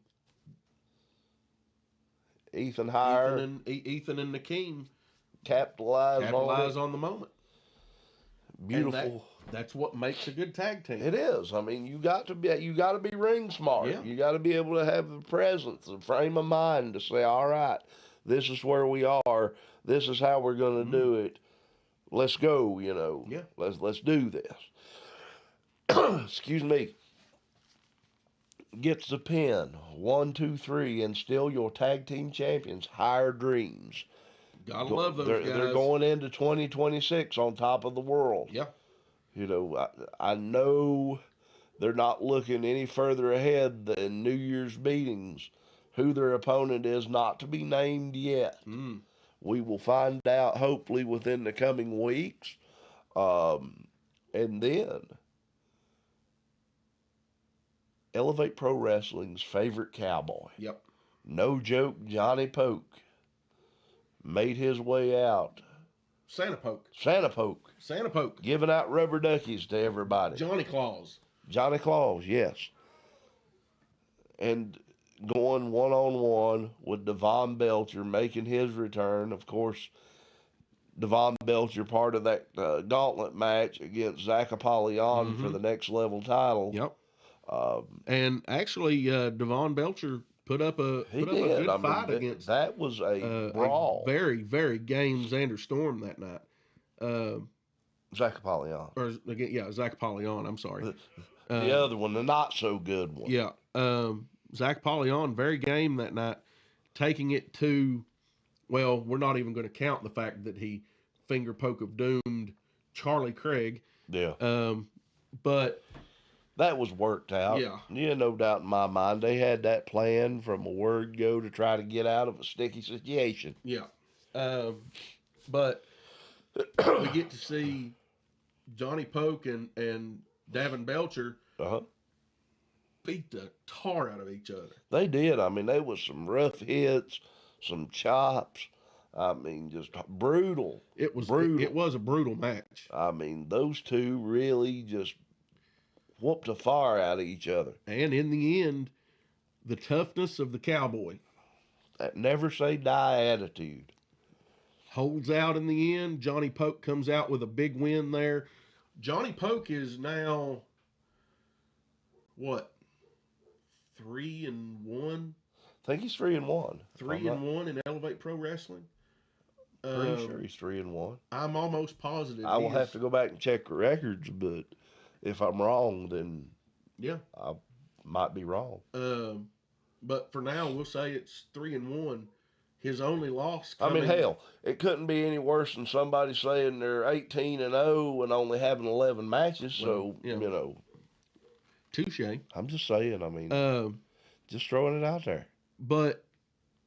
Ethan Higher. Ethan and Nakeem capitalize on the moment. Beautiful. That's what makes a good tag team. It is. I mean, you got to be ring smart. Yeah. You got to be able to have the presence, the frame of mind to say, all right, this is where we are. This is how we're going to do it. Let's go. Yeah. Let's do this. Excuse me. Gets the pin. 1, 2, 3, and still your tag team champions. Higher dreams. Gotta love those guys. They're going into 2026 on top of the world. Yeah. I know they're not looking any further ahead than New Year's meetings. Who their opponent is not to be named yet. We will find out hopefully within the coming weeks. And then Elevate Pro Wrestling's favorite cowboy. Yep. No joke, Johnny Poke made his way out. Santa Poke. Santa Poke. Giving out rubber duckies to everybody. Johnny Claus, yes. And going one-on-one with Devon Belcher, making his return. Of course, Devon Belcher part of that gauntlet match against Zach Appalachian for the next level title. Yep. And actually, Devon Belcher put up a good fight against. That was a brawl. A very, very game Xander Storm that night. Zach Appalachian. Zach Appalachian. I'm sorry. The other one, the not so good one. Yeah. Zach Appalachian, very game that night, taking it to. Well, we're not even going to count the fact that he finger poke of doomed Charlie Craig. Yeah. But that was worked out. Yeah. No doubt in my mind. They had that plan from a word go to try to get out of a sticky situation. Yeah. But we get to see Johnny Poke and Davin Belcher beat the tar out of each other. They did. I mean, there was some rough hits, some chops. I mean, just brutal. It was a brutal match. I mean, those two really just whooped the fire out of each other. And in the end, the toughness of the cowboy. That never say die attitude. Holds out in the end. Johnny Poke comes out with a big win there. Johnny Poke is now, what, 3-1? I think he's 3-1. 3-1 in Elevate Pro Wrestling. Pretty sure he's 3-1. I'm almost positive. I will have to go back and check the records, but if I'm wrong, then yeah, I might be wrong. But for now, we'll say it's 3-1. His only loss. I mean, hell, it couldn't be any worse than somebody saying they're 18-0 and only having 11 matches. Well, so touche. I'm just saying. I mean, just throwing it out there. But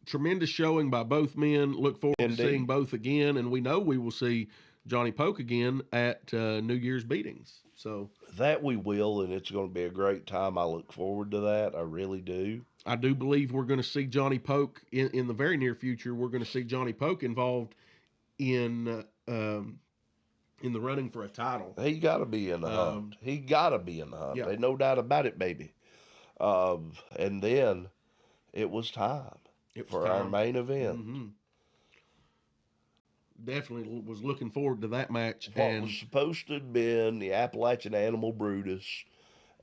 tremendous showing by both men. Look forward to seeing both again, and we know we will see Johnny Poke again at New Year's beatings. So that we will, and it's going to be a great time. I look forward to that. I really do. I do believe we're going to see Johnny Poke in the very near future. We're going to see Johnny Poke involved in the running for a title. He got to be in the hunt. He got to be in the hunt. Yeah. There's no doubt about it, baby. And then it was time for our main event. Mm-hmm. Definitely was looking forward to that match. What was supposed to have been the Appalachian Animal Brutus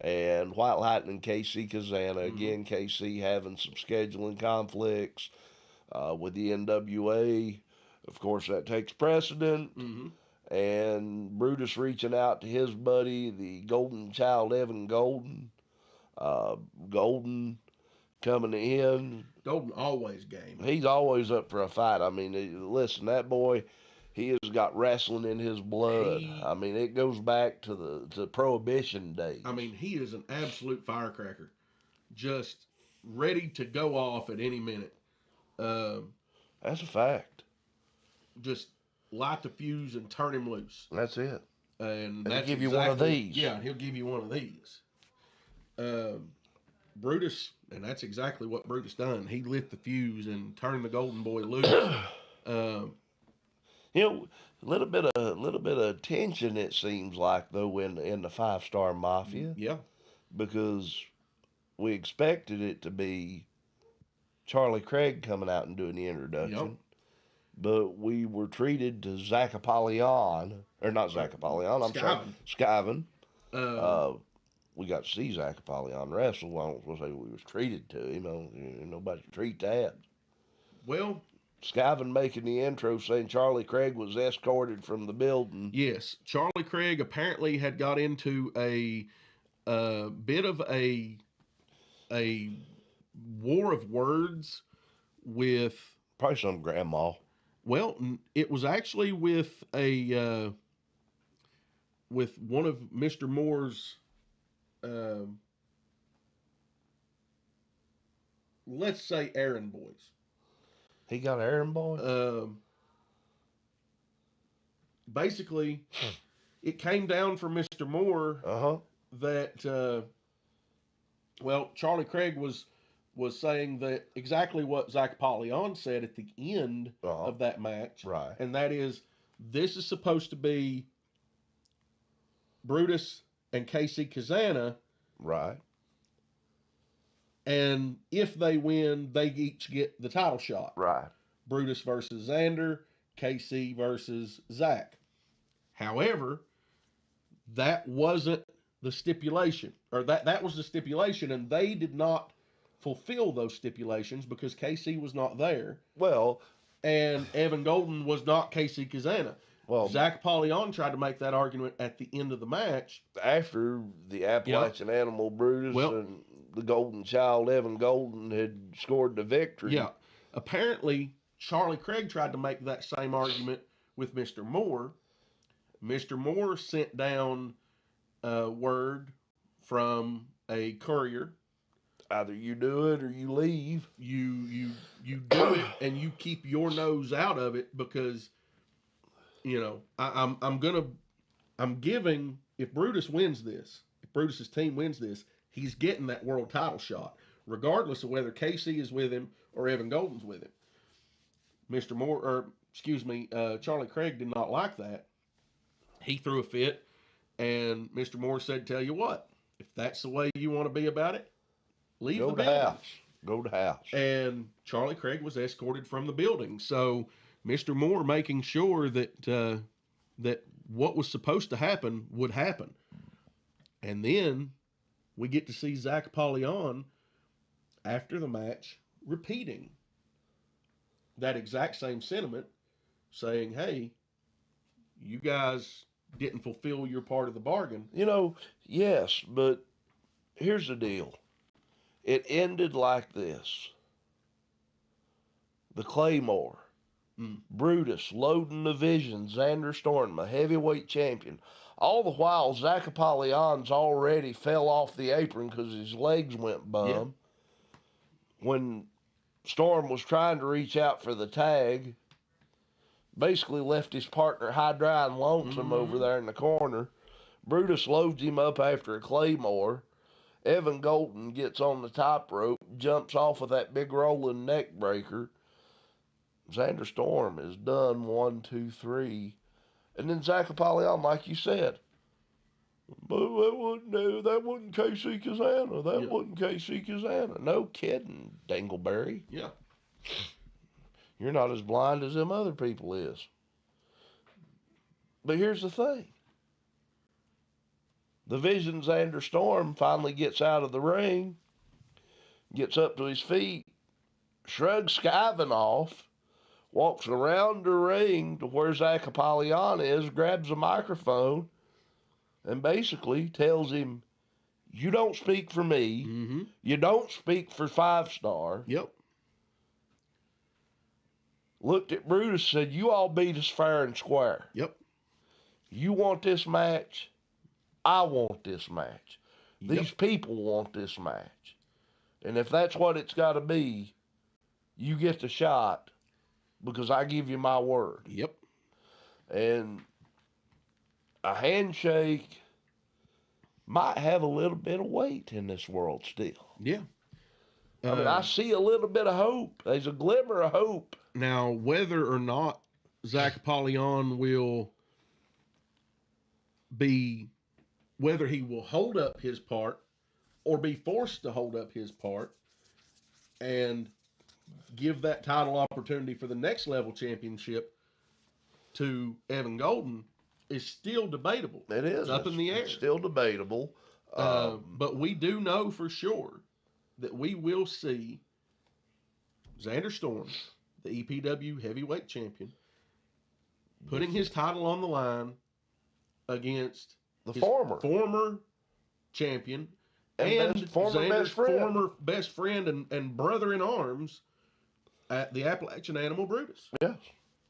and White Lightning KC Kazana. Again, KC having some scheduling conflicts with the NWA. Of course, that takes precedent. And Brutus reaching out to his buddy, the Golden Child, Evan Golden. Golden coming in. Golden always game. He's always up for a fight. I mean, listen, that boy, he has got wrestling in his blood. I mean, it goes back to the Prohibition days. I mean, he is an absolute firecracker, just ready to go off at any minute. That's a fact. Just light the fuse and turn him loose. That's it. And he'll give you one of these. Yeah, he'll give you one of these. Brutus, and that's exactly what Brutus done. He lit the fuse and turned the Golden Boy loose. A little bit of tension, it seems like, though, in the Five-Star Mafia. Yeah. Because we expected it to be Charlie Craig coming out and doing the introduction. Yep. but we were treated to Zach Appalachian, or not Zach Appalachian, I'm sorry, Skyven. Skyven. Um, We got to see Zach Appalachian wrestle. I don't want to say we was treated to him. Nobody treat that. well, Skyven making the intro saying Charlie Craig was escorted from the building. yes, Charlie Craig apparently had got into a bit of a war of words with. Probably some grandma. Well, it was actually with a with one of Mr. Moore's, let's say, errand boys. He got an errand boy? Basically, it came down from Mr. Moore Uh-huh. that well, Charlie Craig was saying that exactly what Zach Apollyon said at the end of that match, Right. and that is, this is supposed to be Brutus and Casey Kazana, Right. and if they win, they each get the title shot. Right. Brutus versus Xander, KC versus Zach. However, that wasn't the stipulation, or that was the stipulation, and they did not fulfill those stipulations because KC was not there, Well, and Evan Golden was not Casey Kazana. well, Zach Apollyon tried to make that argument at the end of the match. after the Appalachian Animal Brutus and the Golden Child Evan Golden had scored the victory. Yeah. Apparently, Charlie Craig tried to make that same argument with Mr. Moore. Mr. Moore sent down word from a courier. Either you do it or you leave. You do it and you keep your nose out of it, because I'm giving, if Brutus wins this, if Brutus's team wins this, he's getting that world title shot, regardless of whether KC is with him or Evan Golden's with him. Charlie Craig did not like that. He threw a fit, and Mr. Moore said, "Tell you what, if that's the way you want to be about it, leave the building. Go to house." And Charlie Craig was escorted from the building. So Mr. Moore making sure that that what was supposed to happen would happen. And then we get to see Zach Apollyon after the match repeating that exact same sentiment, saying, "Hey, you guys didn't fulfill your part of the bargain." Yes, but here's the deal. It ended like this. The Claymore, Brutus loading the Vision, Xander Storm, a heavyweight champion. All the while, Zach Apollyon's already fell off the apron because his legs went bum. Yeah. When Storm was trying to reach out for the tag, basically left his partner high, dry, and lonesome over there in the corner. Brutus loads him up after a Claymore. Evan Golden gets on the top rope, jumps off of that big rolling neck breaker. Xander Storm is done, 1, 2, 3. And then Zach Apollyon, like you said, but that wasn't KC Kazana. That wasn't KC Kazana. No kidding, Dingleberry. Yeah. You're not as blind as them other people is. But here's the thing. The Vision Xander Storm finally gets out of the ring, gets up to his feet, shrugs Skyven off, walks around the ring to where Zach Apollyon is, grabs a microphone, and basically tells him, "You don't speak for me. Mm-hmm. You don't speak for 5 Star. Yep. Looked at Brutus, said, "You all beat us fair and square. Yep. You want this match? I want this match. These people want this match. And if that's what it's got to be, you get the shot because I give you my word." Yep. And a handshake might have a little bit of weight in this world still. Yeah. I mean, I see a little bit of hope. There's a glimmer of hope. Now, whether or not Zach Apollyon will be, whether he will hold up his part or be forced to hold up his part and give that title opportunity for the next level championship to Evan Golden is still debatable. It is. It's up in the air. It's still debatable. But we do know for sure that we will see Xander Storm, the EPW heavyweight champion, putting his title on the line against the his former champion and former Xander's best friend. former best friend and brother in arms at the Appalachian Animal Brutus. Yes,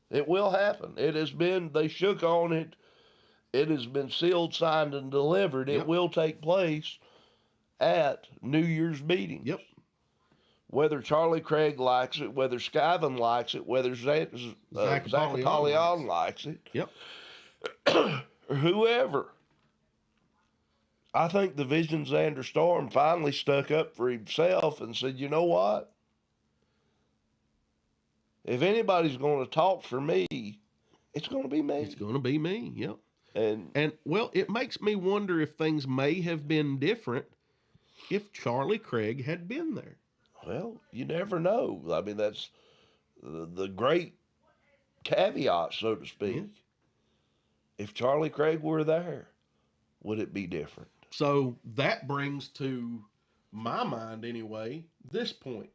it will happen. It has been, they shook on it. It has been sealed, signed, and delivered. Yep. It will take place at New Year's meeting. Yep. Whether Charlie Craig likes it, whether Skyven likes it, whether Zach Apollyon likes it. Yep. Or whoever. I think the Vision Xander Storm finally stuck up for himself and said, you know what? If anybody's going to talk for me, it's going to be me. It's going to be me, yep. And well, it makes me wonder if things may have been different if Charlie Craig had been there. well, you never know. I mean, that's the great caveat, so to speak. Yeah. If Charlie Craig were there, would it be different? So that brings to my mind, anyway, this point.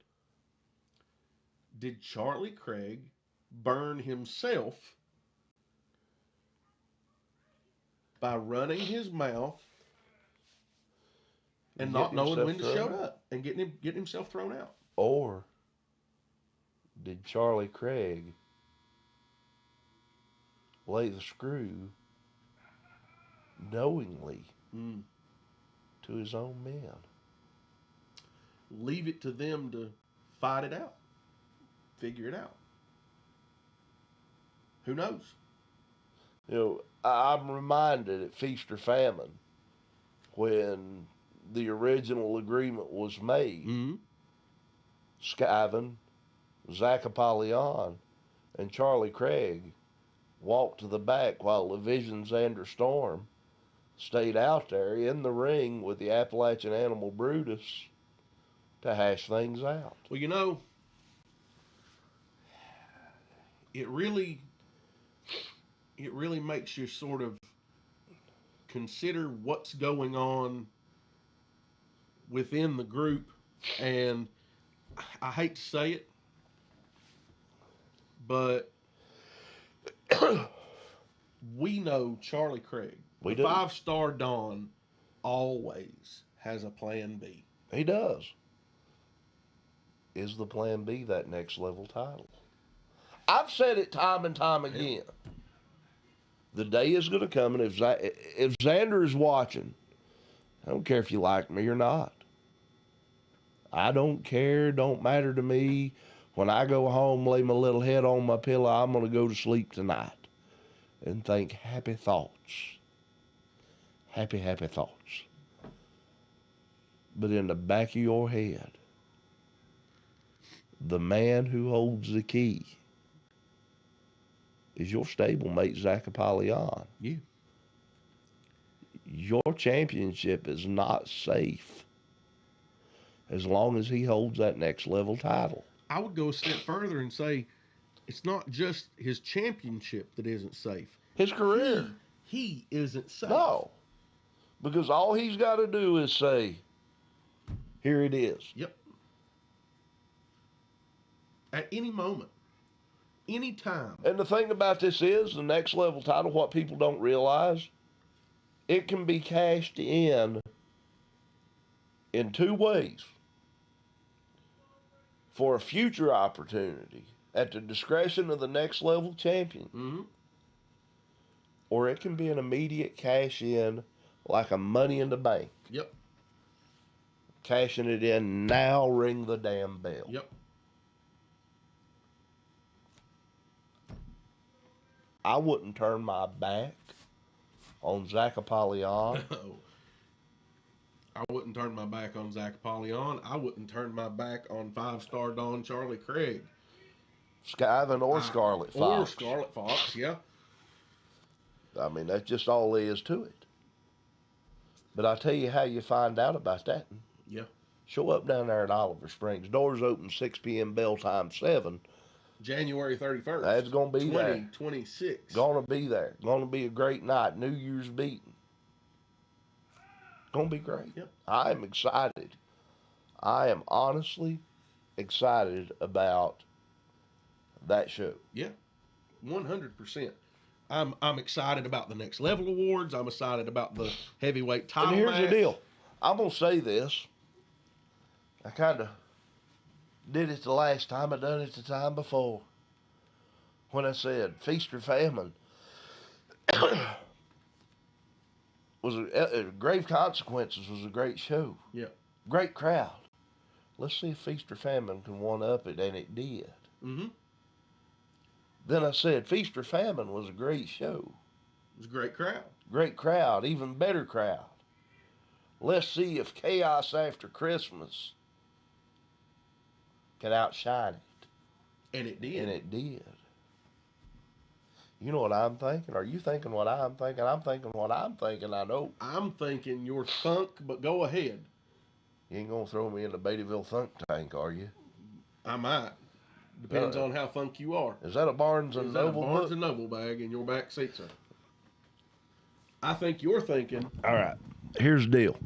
Did Charlie Craig burn himself by running his mouth and not knowing when to shut up and getting himself thrown out? Or did Charlie Craig lay the screw knowingly to his own men? Leave it to them to fight it out, figure it out. Who knows? You know, I'm reminded at Feast or Famine when the original agreement was made. Mm-hmm. Skyven, Zach Apollyon, and Charlie Craig walked to the back while the Vision Xander Storm stayed out there in the ring with the Appalachian Animal Brutus to hash things out. Well, you know, it really makes you sort of consider what's going on within the group, and I hate to say it, but we know Charlie Craig, We the do. 5-star Don, always has a plan B. He does. Is the plan B that next level title? I've said it time and time again. The day is going to come, and if Xander is watching, I don't care if you like me or not. I don't care. Don't matter to me. When I go home, lay my little head on my pillow, I'm going to go to sleep tonight and think happy thoughts. Happy, happy thoughts. But in the back of your head, the man who holds the key is your stablemate, Zach Apollyon. Yeah. Your championship is not safe as long as he holds that next level title. I would go a step further and say it's not just his championship that isn't safe. His career. He isn't safe. No. Because all he's got to do is say, here it is. Yep. At any moment, any time. And the thing about this is, the next level title, what people don't realize, it can be cashed in 2 ways. For a future opportunity at the discretion of the next level champion. Mm-hmm. Or it can be an immediate cash in like a Money in the Bank. Yep. Cashing it in now, ring the damn bell. Yep. I wouldn't turn my back on Zach Apollyon. I wouldn't turn my back on Zach Apollyon. I wouldn't turn my back on 5-star Don Charlie Craig. Skyven or Scarlet Fox. Or Scarlet Fox, yeah. I mean, that's just all there is to it. But I'll tell you how you find out about that. Yeah. Show up down there at Oliver Springs. Doors open 6 p.m. Bell time 7. January 31st. That's gonna be there. 2026. Gonna be there. Gonna be a great night. New Year's beating. Gonna be great. Yep. I am excited. I am honestly excited about that show. Yeah, 100%. I'm excited about the Next Level Awards. I'm excited about the heavyweight title And here's match. the deal. I'm gonna say this. I kind of did it the last time. I done it the time before. When I said feast or famine was Grave Consequences was a great show. Yeah. Great crowd. Let's see if Feast or Famine can one up it, and it did. Mm-hmm. Then I said Feast or Famine was a great show. It was a great crowd. Great crowd, even better crowd. Let's see if Chaos After Christmas can outshine it. And it did. And it did. You know what I'm thinking? Are you thinking what I'm thinking? I'm thinking what I'm thinking, I know. I'm thinking you're thunk, but go ahead. You ain't gonna throw me in the Beattyville Thunk Tank, are you? I might. Depends on how thunk you are. Is that a Barnes and Noble Barnes book? and Noble bag in your back seat, sir? I think you're thinking. All right. Here's the deal.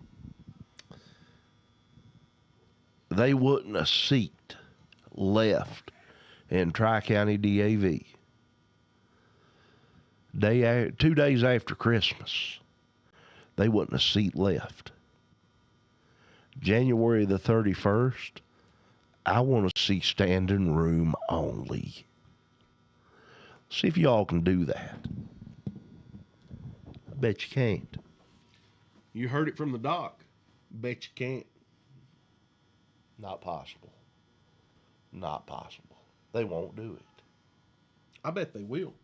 They wouldn't a seat left in Tri-County DAV. 2 days after Christmas, they wasn't a seat left. January the 31st, I want to see standing room only. See if y'all can do that. I bet you can't. You heard it from the doc. Bet you can't. Not possible. Not possible. They won't do it. I bet they will.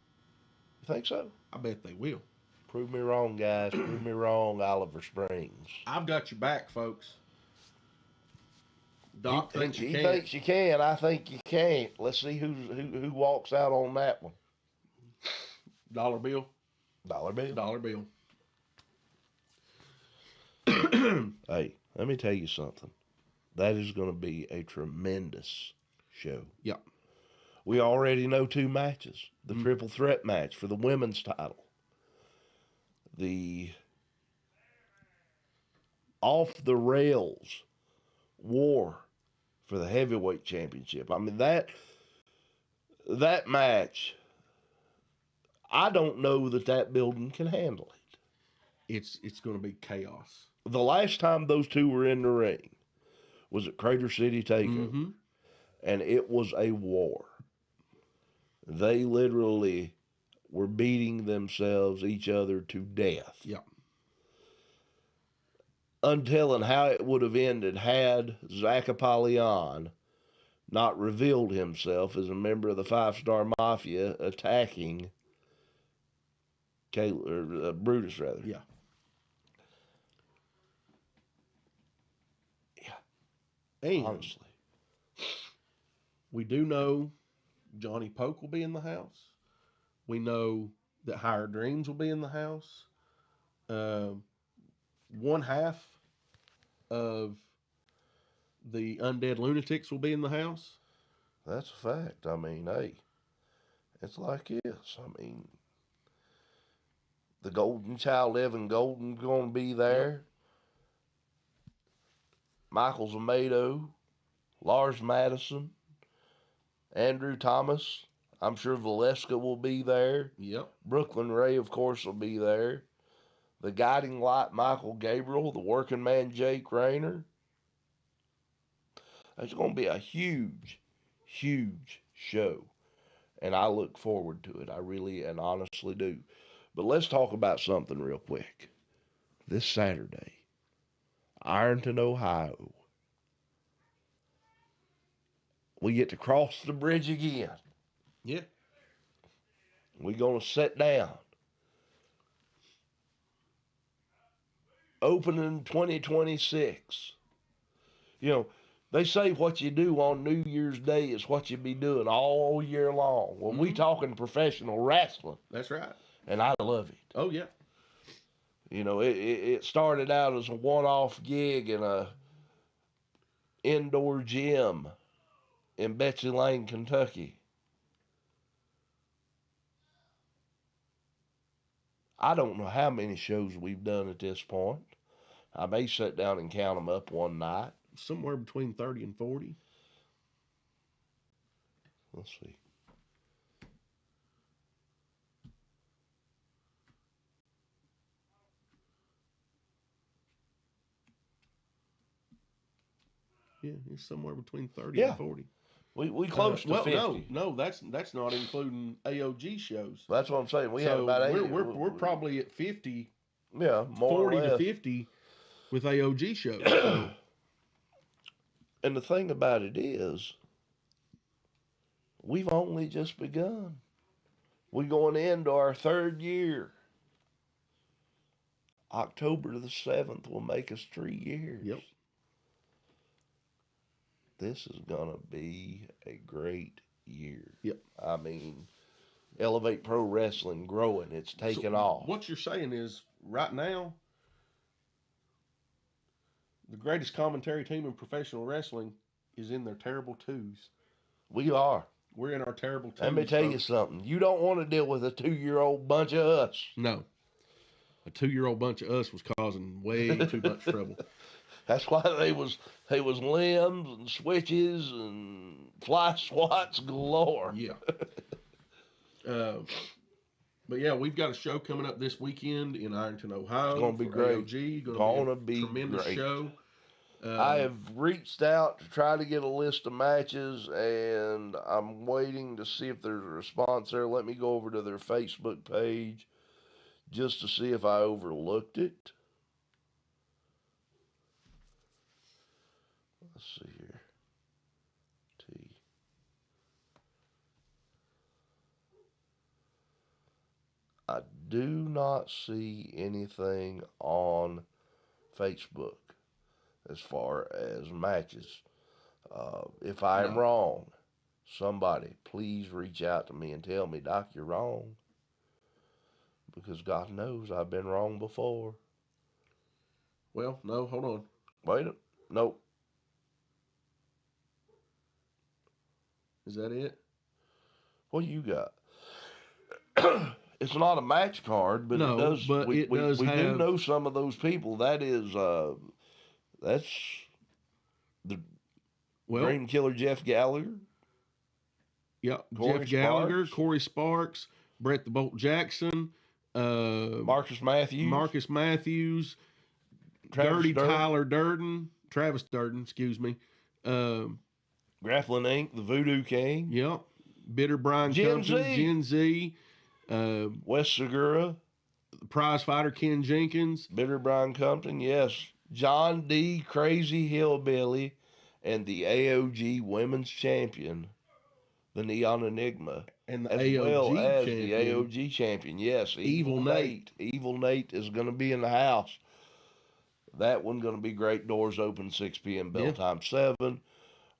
You think so? I bet they will. Prove me wrong, guys. Prove me wrong, Oliver Springs. I've got your back, folks. Doc thinks you He can. thinks you can. I think you can't. Let's see who walks out on that one. Dollar bill. Dollar bill. Dollar bill. Hey, let me tell you something. That is going to be a tremendous show. Yep. We already know 2 matches. The triple threat match for the women's title. The off the rails war for the heavyweight championship. I mean, that match, I don't know that building can handle it. It's going to be chaos. The last time those 2 were in the ring was at Crater City Takeover. Mm-hmm. And it was a war. They literally were beating themselves, each other to death. Yeah. Untelling how it would have ended had Zach Appalachian not revealed himself as a member of the 5-Star Mafia attacking Brutus, rather. Yeah. Yeah. And honestly. we do know Johnny Poke will be in the house. We know that Higher Dreams will be in the house. One half of the Undead Lunatics will be in the house. That's a fact. I mean, hey, it's like this. I mean, the Golden Child, Evan Golden, going to be there. Yep. Michael Zamado, Lars Madison, Andrew Thomas. I'm sure Valeska will be there. Yep. Brooklyn Ray, of course, will be there. The Guiding Light, Michael Gabriel. The Working Man, Jake Rayner. It's going to be a huge, huge show. And I look forward to it. I really and honestly do. But let's talk about something real quick. This Saturday, Ironton, Ohio. We get to cross the bridge again. Yeah. We're going to sit down. Opening 2026. You know, they say what you do on New Year's Day is what you be doing all year long. Well, we talking professional wrestling. That's right. And I love it. Oh, yeah. You know, it started out as a one-off gig in a indoor gym in Betsy Lane, Kentucky. I don't know how many shows we've done at this point. I may sit down and count them up one night. Somewhere between 30 and 40. Let's see. Yeah, it's somewhere between 30 Yeah. and 40. We close to 50. No, that's not including AOG shows. That's what I'm saying. We had So about 8. we're probably at 50, yeah, more 40 or less. to 50 with AOG shows. So. And the thing about it is, we've only just begun. We're going into our 3rd year. October the 7th will make us 3 years. Yep. This is going to be a great year. Yep. I mean, Elevate Pro Wrestling growing. It's taking off. What you're saying is, right now, the greatest commentary team in professional wrestling is in their terrible twos. We are. We're in our terrible twos. Let me tell you something. You don't want to deal with a 2-year-old bunch of us. No. A 2-year-old bunch of us was causing way too much trouble. That's why they was limbs and switches and fly swats galore. Yeah. But yeah, we've got a show coming up this weekend in Ironton, Ohio. It's gonna be great. AOG. Gonna be a tremendous great. show. I have reached out to try to get a list of matches, and I'm waiting to see if there's a response there. Let me go over to their Facebook page just to see if I overlooked it. Let's see here. I do not see anything on Facebook as far as matches. If I am wrong, somebody please reach out to me and tell me, Doc, you're wrong. Because God knows I've been wrong before. Well, no, hold on. Wait, nope. Is that it? What do you got? It's not a match card, but No, it does. but we it does we do have- know some of those people. That is, that's the Dream Killer Jeff Gallagher. Yeah, Corey Jeff Gallagher, Sparks. Corey Sparks, Brett the Bolt Jackson, Marcus Matthews, Travis Dirty Durden. Tyler Durden, Travis Durden, excuse me. Grappling Inc., the Voodoo King. Yep. Bitter Brian Gen Compton, Z. Gen Z, Wes Segura. prize fighter Ken Jenkins. Bitter Brian Compton, yes. John D. Crazy Hillbilly, and the AOG Women's Champion, the Neon Enigma. And the as AOG well as champion. the AOG champion, yes. Evil Nate. Evil Nate is going to be in the house. That one's going to be great. Doors open 6 p.m. bell time 7.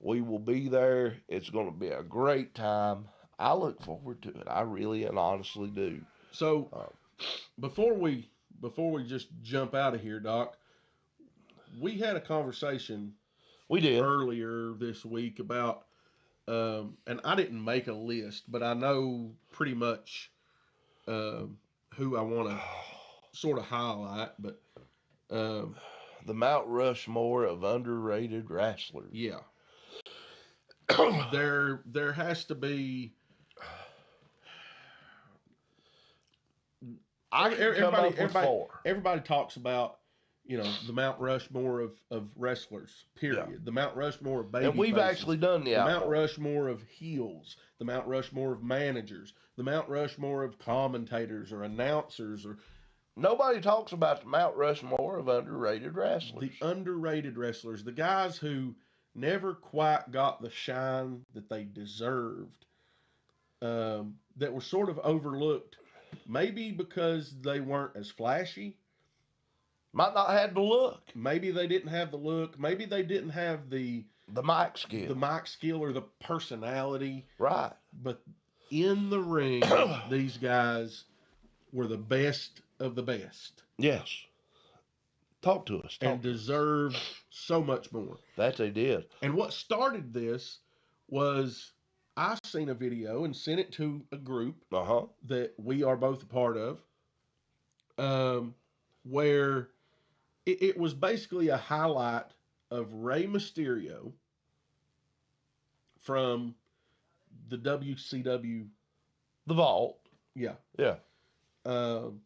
We will be there. It's going to be a great time. I look forward to it. I really and honestly do. So, before we just jump out of here, Doc, we had a conversation We did. earlier this week about, and I didn't make a list, but I know pretty much who I want to sort of highlight. But the Mount Rushmore of underrated wrestlers. yeah, there has to be. Everybody talks about, the Mount Rushmore of wrestlers, period. Yeah. The Mount Rushmore of baby And we've faces. actually done the Mount Rushmore of heels, the Mount Rushmore of managers, the Mount Rushmore of commentators or announcers, or Nobody talks about the Mount Rushmore of underrated wrestlers. the underrated wrestlers, the guys who never quite got the shine that they deserved, that were sort of overlooked, maybe because they weren't as flashy. Might not have the look. Maybe they didn't have the look. Maybe they didn't have the mic skill. the mic skill or the personality. Right. But in the ring, these guys were the best of the best. Yes. Talk to us. and Talk to us. deserved so much more. That they did. And what started this was I seen a video and sent it to a group Uh-huh. that we are both a part of, where it was basically a highlight of Rey Mysterio from the WCW, The Vault. yeah, Yeah. um,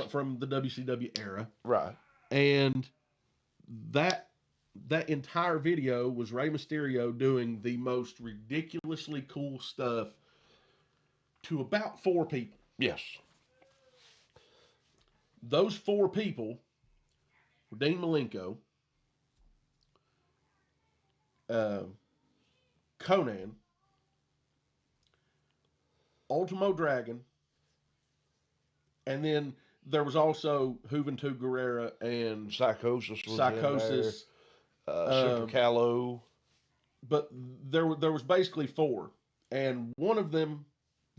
from the WCW era, Right. and that entire video was Rey Mysterio doing the most ridiculously cool stuff to about 4 people. Yes. Those 4 people were Dean Malenko, Conan, Ultimo Dragon, and then there was also Juventud Guerrera and Psychosis was Psychosis. in there. Super Callow. But there was basically 4, and one of them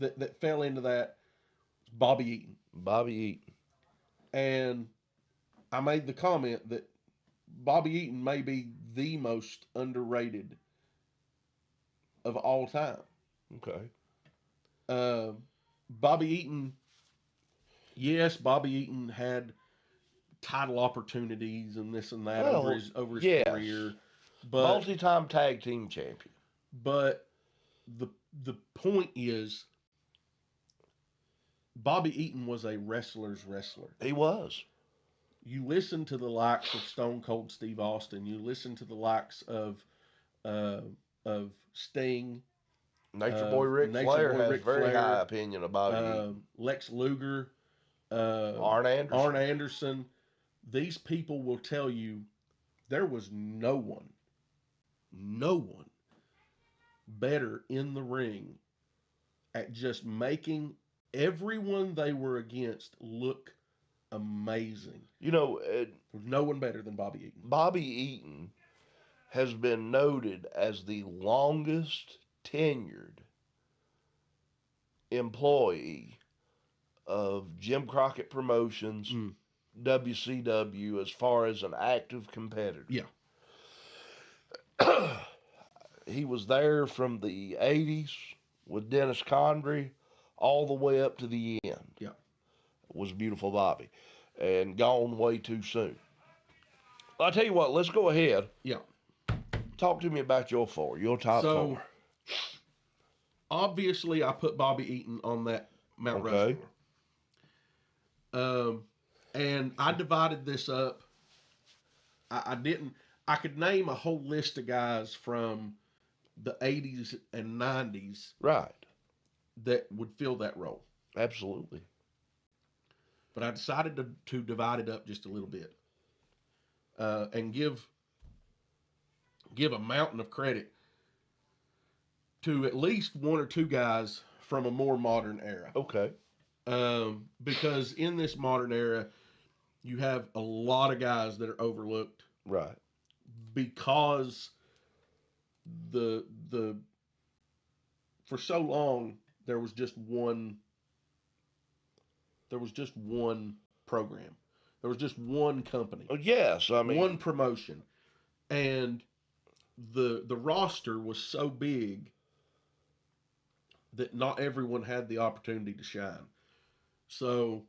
that fell into that was Bobby Eaton. Bobby Eaton. And I made the comment that Bobby Eaton may be the most underrated of all time. Okay. Bobby Eaton, yes, Bobby Eaton had title opportunities and this and that over his yes. career, but Multi-time tag team champion. But the point is, Bobby Eaton was a wrestler's wrestler. He was. You listen to the likes of Stone Cold Steve Austin. You listen to the likes of Sting. Nature Boy Ric Flair has Ric very Flair, high opinion of Bobby Eaton. Lex Luger. Arn Anderson. Arn Anderson. These people will tell you there was no one better in the ring at just making everyone they were against look amazing. You know, There's no one better than Bobby Eaton. Bobby Eaton has been noted as the longest tenured employee of Jim Crockett Promotions, WCW, as far as an active competitor. Yeah. He was there from the 80s with Dennis Condrey all the way up to the end. Yeah. Was beautiful Bobby. And gone way too soon. I'll tell you what, let's go ahead. Yeah. Talk to me about your top 4. Obviously, I put Bobby Eaton on that Mount Rushmore. And I divided this up. I could name a whole list of guys from the 80s and 90s. Right. That would fill that role. Absolutely. But I decided to divide it up just a little bit. And give a mountain of credit to at least 1 or 2 guys from a more modern era. Okay. Because in this modern era, you have a lot of guys that are overlooked. Right. Because for so long there was just one program. There was just one company. Oh, yes, I mean one promotion. And the roster was so big that not everyone had the opportunity to shine. So,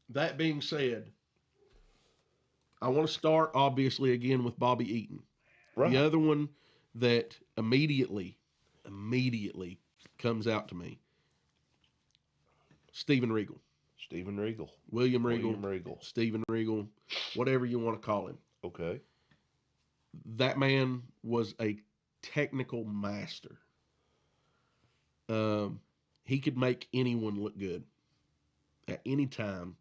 that being said, I want to start, obviously, again with Bobby Eaton. Right. The other one that immediately comes out to me, Steven Regal. William Regal. Steven Regal. Whatever you want to call him. Okay. That man was a technical master. He could make anyone look good at any time.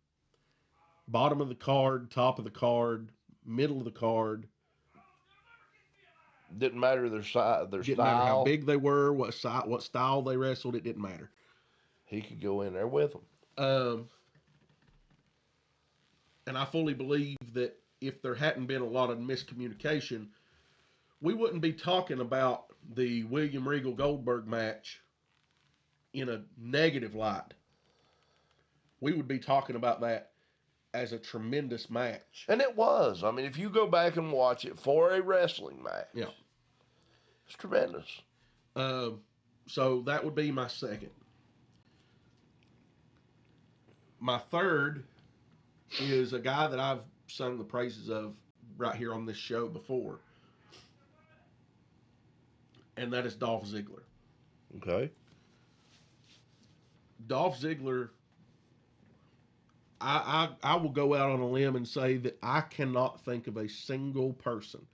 Bottom of the card, top of the card, middle of the card. Didn't matter their size, their Didn't style. matter how big they were, what style they wrestled. It didn't matter. He could go in there with them. And I fully believe that if there hadn't been a lot of miscommunication, we wouldn't be talking about the William Regal Goldberg match in a negative light. We would be talking about that as a tremendous match. And it was. I mean, if you go back and watch it for a wrestling match, Yeah. it's tremendous. So that would be my second. My third is a guy that I've sung the praises of right here on this show before, and that is Dolph Ziggler. Okay. Dolph Ziggler, I will go out on a limb and say that I cannot think of a single person.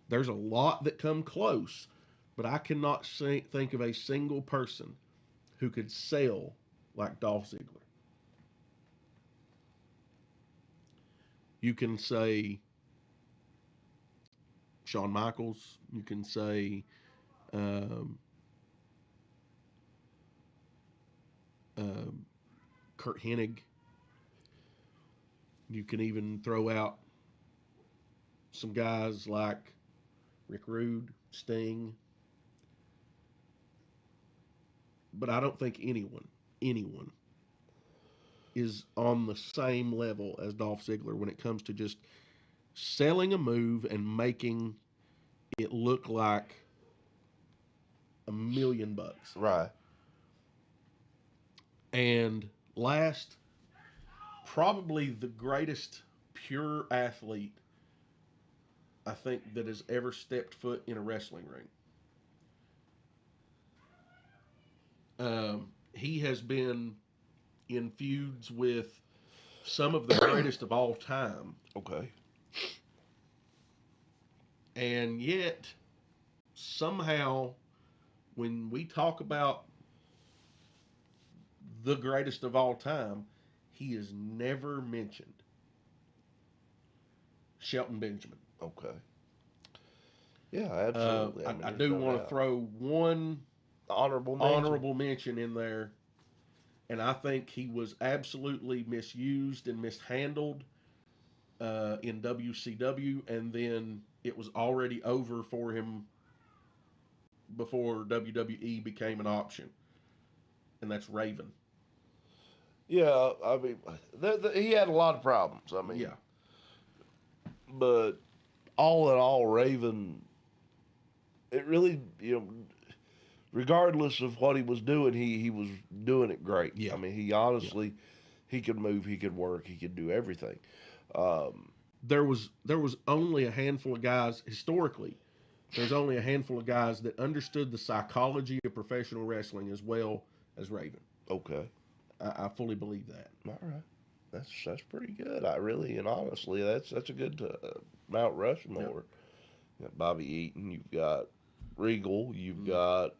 There's a lot that come close, but I cannot think of a single person who could sell like Dolph Ziggler. You can say Shawn Michaels. You can say Kurt Hennig. You can even throw out some guys like Rick Rude, Sting. But I don't think anyone is on the same level as Dolph Ziggler when it comes to just selling a move and making it look like $1,000,000. Right. And last, probably the greatest pure athlete I think that has ever stepped foot in a wrestling ring. He has been in feuds with some of the greatest of all time. Okay. And yet, somehow, when we talk about the greatest of all time, he is never mentioned. Shelton Benjamin. Okay. Yeah, absolutely. I do want to throw one honorable mention in there, and I think he was absolutely misused and mishandled in WCW, and then it was already over for him before WWE became an option, and that's Raven. Yeah, I mean, he had a lot of problems. I mean, Yeah. But all in all, Raven, it really, regardless of what he was doing, he was doing it great. Yeah. I mean, he honestly, he could move, he could work, he could do everything. There was only a handful of guys historically. There's only a handful of guys that understood the psychology of professional wrestling as well as Raven. Okay. I fully believe that. All right. That's pretty good. I really and honestly, that's a good Mount Rushmore. Yep. You got Bobby Eaton, you've got Regal, you've got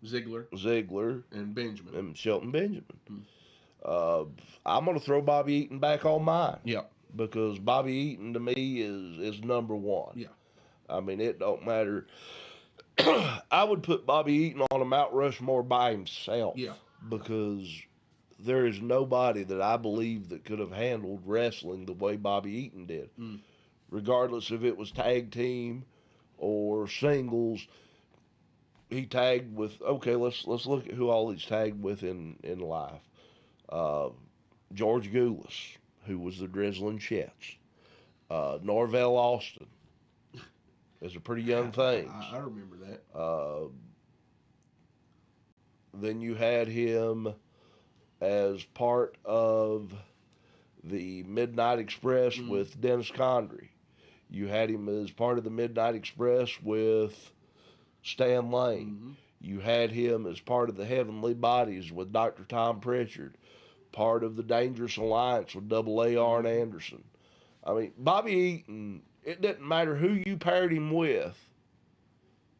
Ziggler and Benjamin and Shelton Benjamin. I'm gonna throw Bobby Eaton back on mine. Yeah. Because Bobby Eaton to me is number one. Yeah. I mean, it don't matter. I would put Bobby Eaton on a Mount Rushmore by himself. Yeah. Because there is nobody that I believe that could have handled wrestling the way Bobby Eaton did. Regardless if it was tag team or singles. He tagged with, okay, let's look at who all he's tagged with in life. George Goulas, who was the Drizzling Shets. Norvell Austin. Those are pretty young things. I remember that. Then you had him as part of the Midnight Express with Dennis Condrey. You had him as part of the Midnight Express with Stan Lane. You had him as part of the Heavenly Bodies with Dr. Tom Pritchard. Part of the Dangerous Alliance with Double A. Arn Anderson. I mean, Bobby Eaton, it didn't matter who you paired him with,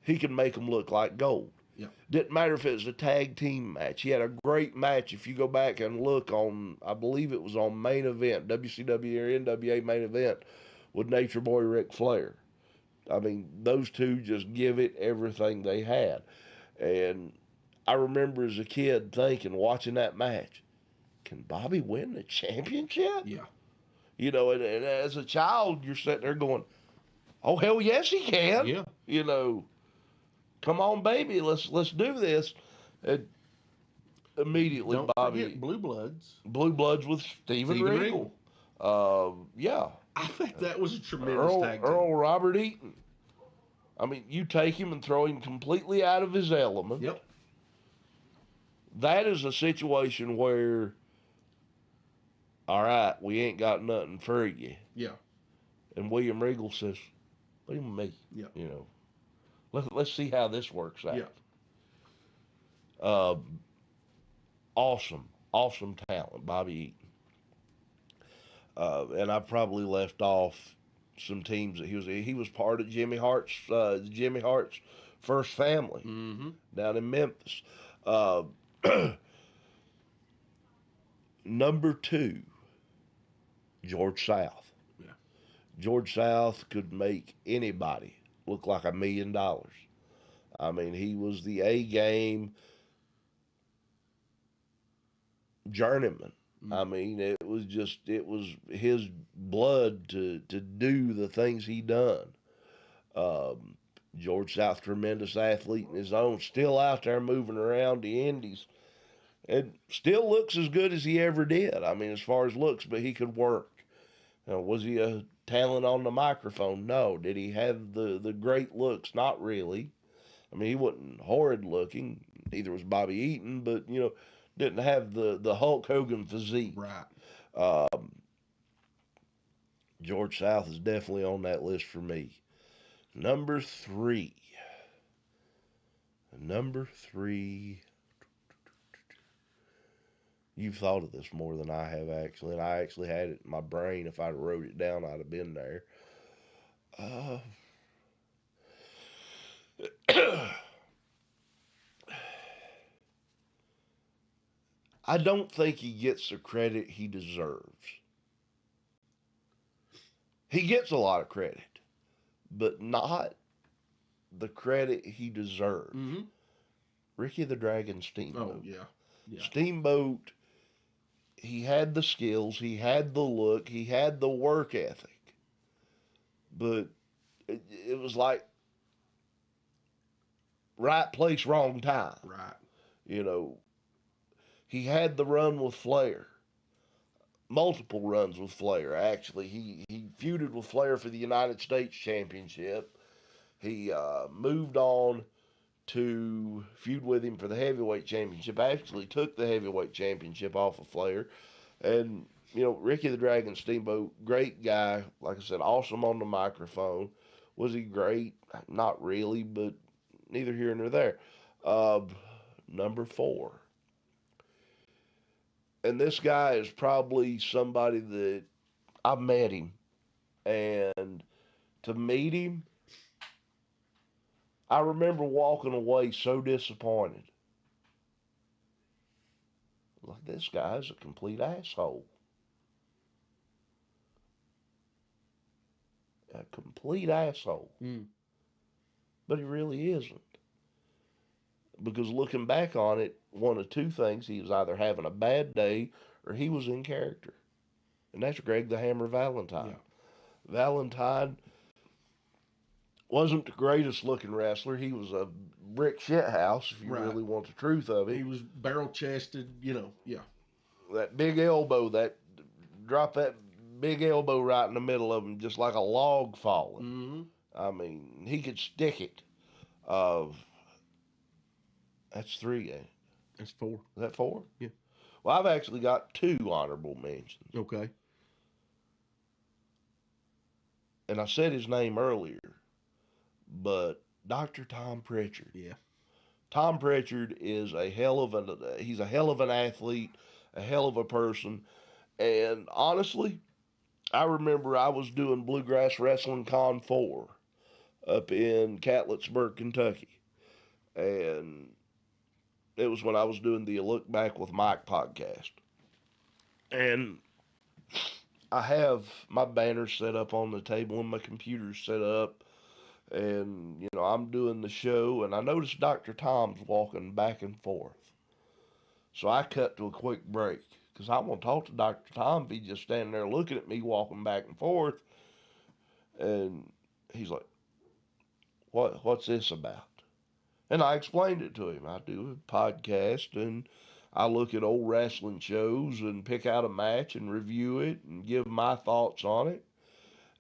he could make them look like gold. Yeah. Didn't matter if it was a tag team match. He had a great match. If you go back and look on, I believe it was on Main Event, WCW or NWA Main Event with Nature Boy Ric Flair. I mean, those two just give it everything they had. And I remember as a kid thinking, watching that match, can Bobby win the championship? Yeah. And as a child, you're sitting there going, oh, hell yes, he can. Yeah. Come on, baby, let's do this. immediately Don't Bobby forget Blue Bloods. Blue Bloods with Steven Regal. Yeah, I think that was a tremendous Earl, tag team. Earl Robert Eaton. I mean, you take him and throw him completely out of his element. Yep. That is a situation where, all right, we ain't got nothing for you. Yeah. And William Regal says, "What do you mean?" Yeah. You know, let's see how this works out. Yeah. Awesome, awesome talent, Bobby Eaton. And I probably left off some teams that he was part of Jimmy Hart's first family Mm-hmm. down in Memphis. Uh, number 2, George South. Yeah. George South could make anybody look like $1 million. I mean, he was the A game journeyman. I mean, it was his blood to do the things he done. Um, George South, tremendous athlete in his own, still out there moving around the Indies, and still looks as good as he ever did. I mean, as far as looks, but he could work. Was he a talent on the microphone? No. Did he have the great looks? Not really. I mean, he wasn't horrid looking. Neither was Bobby Eaton, but didn't have the Hulk Hogan physique. Right. George South is definitely on that list for me. Number 3. Number 3. You've thought of this more than I have, actually, and I actually had it in my brain. If I'd wrote it down, I'd have been there. Uh, I don't think he gets the credit he deserves. He gets a lot of credit, but not the credit he deserves. Mm-hmm. Ricky the Dragon Steamboat. Oh, yeah. Yeah. Steamboat, he had the skills, he had the look, he had the work ethic, but it was like right place, wrong time. Right. You know, he had the run with Flair. Multiple runs with Flair, actually. He feuded with Flair for the United States Championship. He moved on to feud with him for the heavyweight championship. Actually took the heavyweight championship off of Flair. And, Ricky the Dragon Steamboat, great guy. Like I said, awesome on the microphone. Was he great? Not really, but neither here nor there. Number 4. And this guy is probably somebody that I met him. And to meet him, I remember walking away so disappointed. Like, this guy's a complete asshole. A complete asshole. Mm. But he really isn't. Because looking back on it, one of two things: he was either having a bad day or he was in character. And that's Greg the Hammer Valentine. Yeah. Valentine wasn't the greatest looking wrestler. He was a brick shit house, if you Right. really want the truth of it. He was barrel chested, yeah. That big elbow, drop that big elbow right in the middle of him, just like a log falling. Mm-hmm. I mean, he could stick it. That's 3. That's 4. Is that 4? Yeah. Well, I've actually got 2 honorable mentions. Okay. And I said his name earlier, but Dr. Tom Pritchard. Yeah. Tom Pritchard is he's a hell of an athlete, a hell of a person. And honestly, I remember I was doing Bluegrass Wrestling Con 4 up in Catlettsburg, Kentucky. And it was when I was doing the Look Back with Mike podcast. And I have my banners set up on the table and my computer's set up. And, I'm doing the show, and I noticed Dr. Tom's walking back and forth. So I cut to a quick break, because I want to talk to Dr. Tom if he's just standing there looking at me walking back and forth. And he's like, what's this about? And I explained it to him. I do a podcast, and I look at old wrestling shows and pick out a match and review it and give my thoughts on it.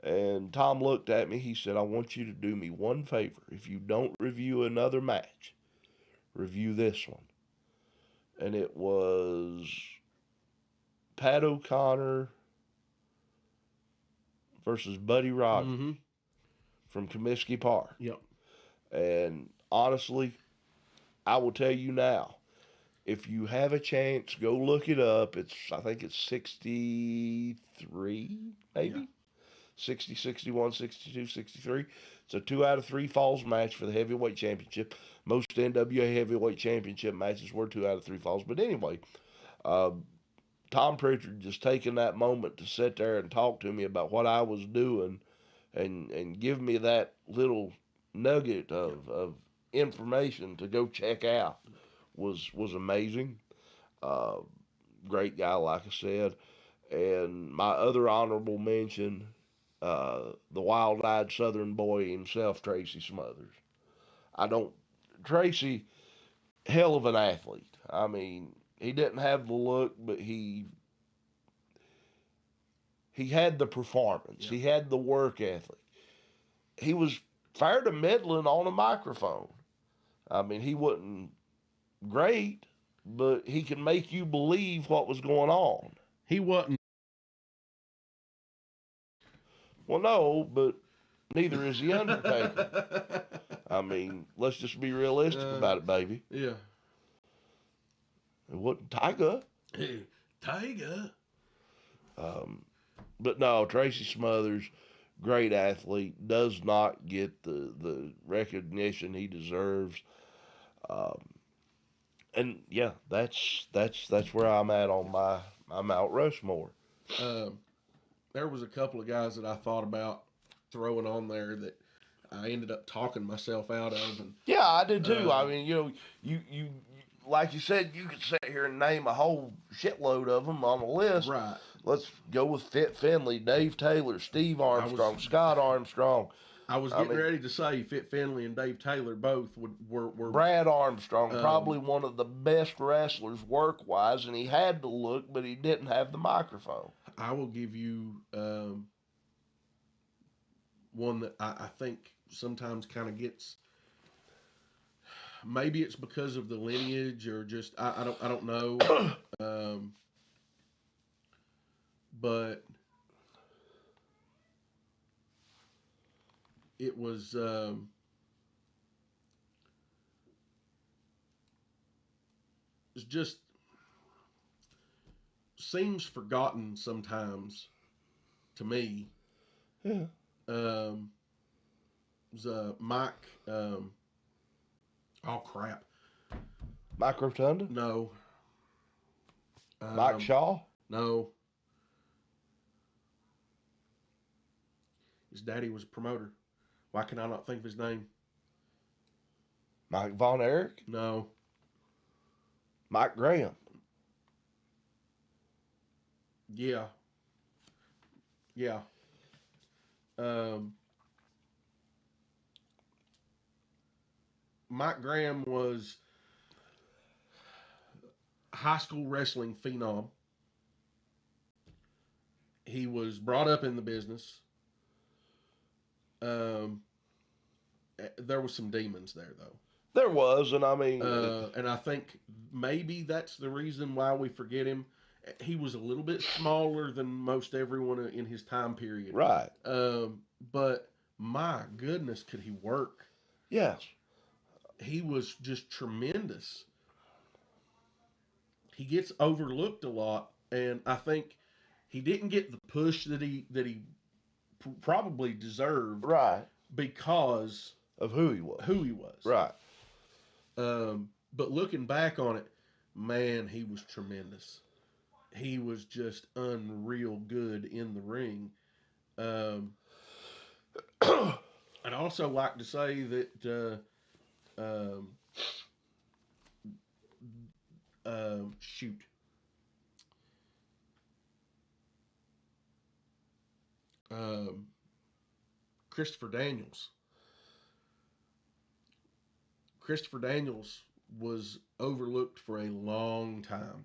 And Tom looked at me. He said, I want you to do me one favor. If you don't review another match, review this one. And it was Pat O'Connor versus Buddy Rogers Mm-hmm. from Comiskey Park. Yep. And honestly, I will tell you now, if you have a chance, go look it up. I think it's 63, maybe? Yeah. 60, 61, 62, 63. It's a 2 out of 3 falls match for the heavyweight championship. Most NWA heavyweight championship matches were 2 out of 3 falls. But anyway, uh, Tom Pritchard just taking that moment to sit there and talk to me about what I was doing and give me that little nugget of information to go check out was amazing. Uh, Great guy, like I said. And my other honorable mention, the wild-eyed Southern boy himself, Tracy Smothers. I don't, Tracy, hell of an athlete. I mean, he didn't have the look, but he had the performance. Yeah. He had the work ethic. He was fair to middling on a microphone. I mean, he wasn't great, but he could make you believe what was going on. He wasn't. Well, no, but neither is the Undertaker. I mean, let's just be realistic about it, baby. Yeah. It wasn't Tiger. Hey, Tiger. But no, Tracy Smothers, great athlete, does not get the recognition he deserves. Um, and yeah, that's where I'm at on my Mount Rushmore. Um, there was a couple of guys that I thought about throwing on there that I ended up talking myself out of, and Yeah, I did too. I mean, you like you said, you could sit here and name a whole shitload of them on a list. right. Let's go with Fit Finley, Dave Taylor, Steve Armstrong, Scott Armstrong. I was I getting mean, ready to say Fit Finley and Dave Taylor both were Brad Armstrong, Um, probably one of the best wrestlers work wise, and he had the look, but he didn't have the microphone. I will give you one that I think sometimes kind of gets. Maybe it's because of the lineage, or just I don't know. Um, but it was it's just seems forgotten sometimes to me. Yeah. Um, it was Mike. Oh crap! Mike Rotunda, No. Mike Shaw, No. His daddy was a promoter. Why can I not think of his name? Mike Von Erich, No. Mike Graham. Yeah. Yeah. Um, Mike Graham was a high school wrestling phenom. He was brought up in the business. Um, there was some demons there, though. There was, and I mean, And I think maybe that's the reason why we forget him. He was a little bit smaller than most everyone in his time period. right. But my goodness, could he work? Yes. He was just tremendous. He gets overlooked a lot, and I think he didn't get the push that he probably deserved Right. because Of who he was. who he was. Right. But looking back on it, man, he was tremendous. He was just unreal good in the ring. I'd also like to say that shoot, um, Christopher Daniels. Christopher Daniels was overlooked for a long time,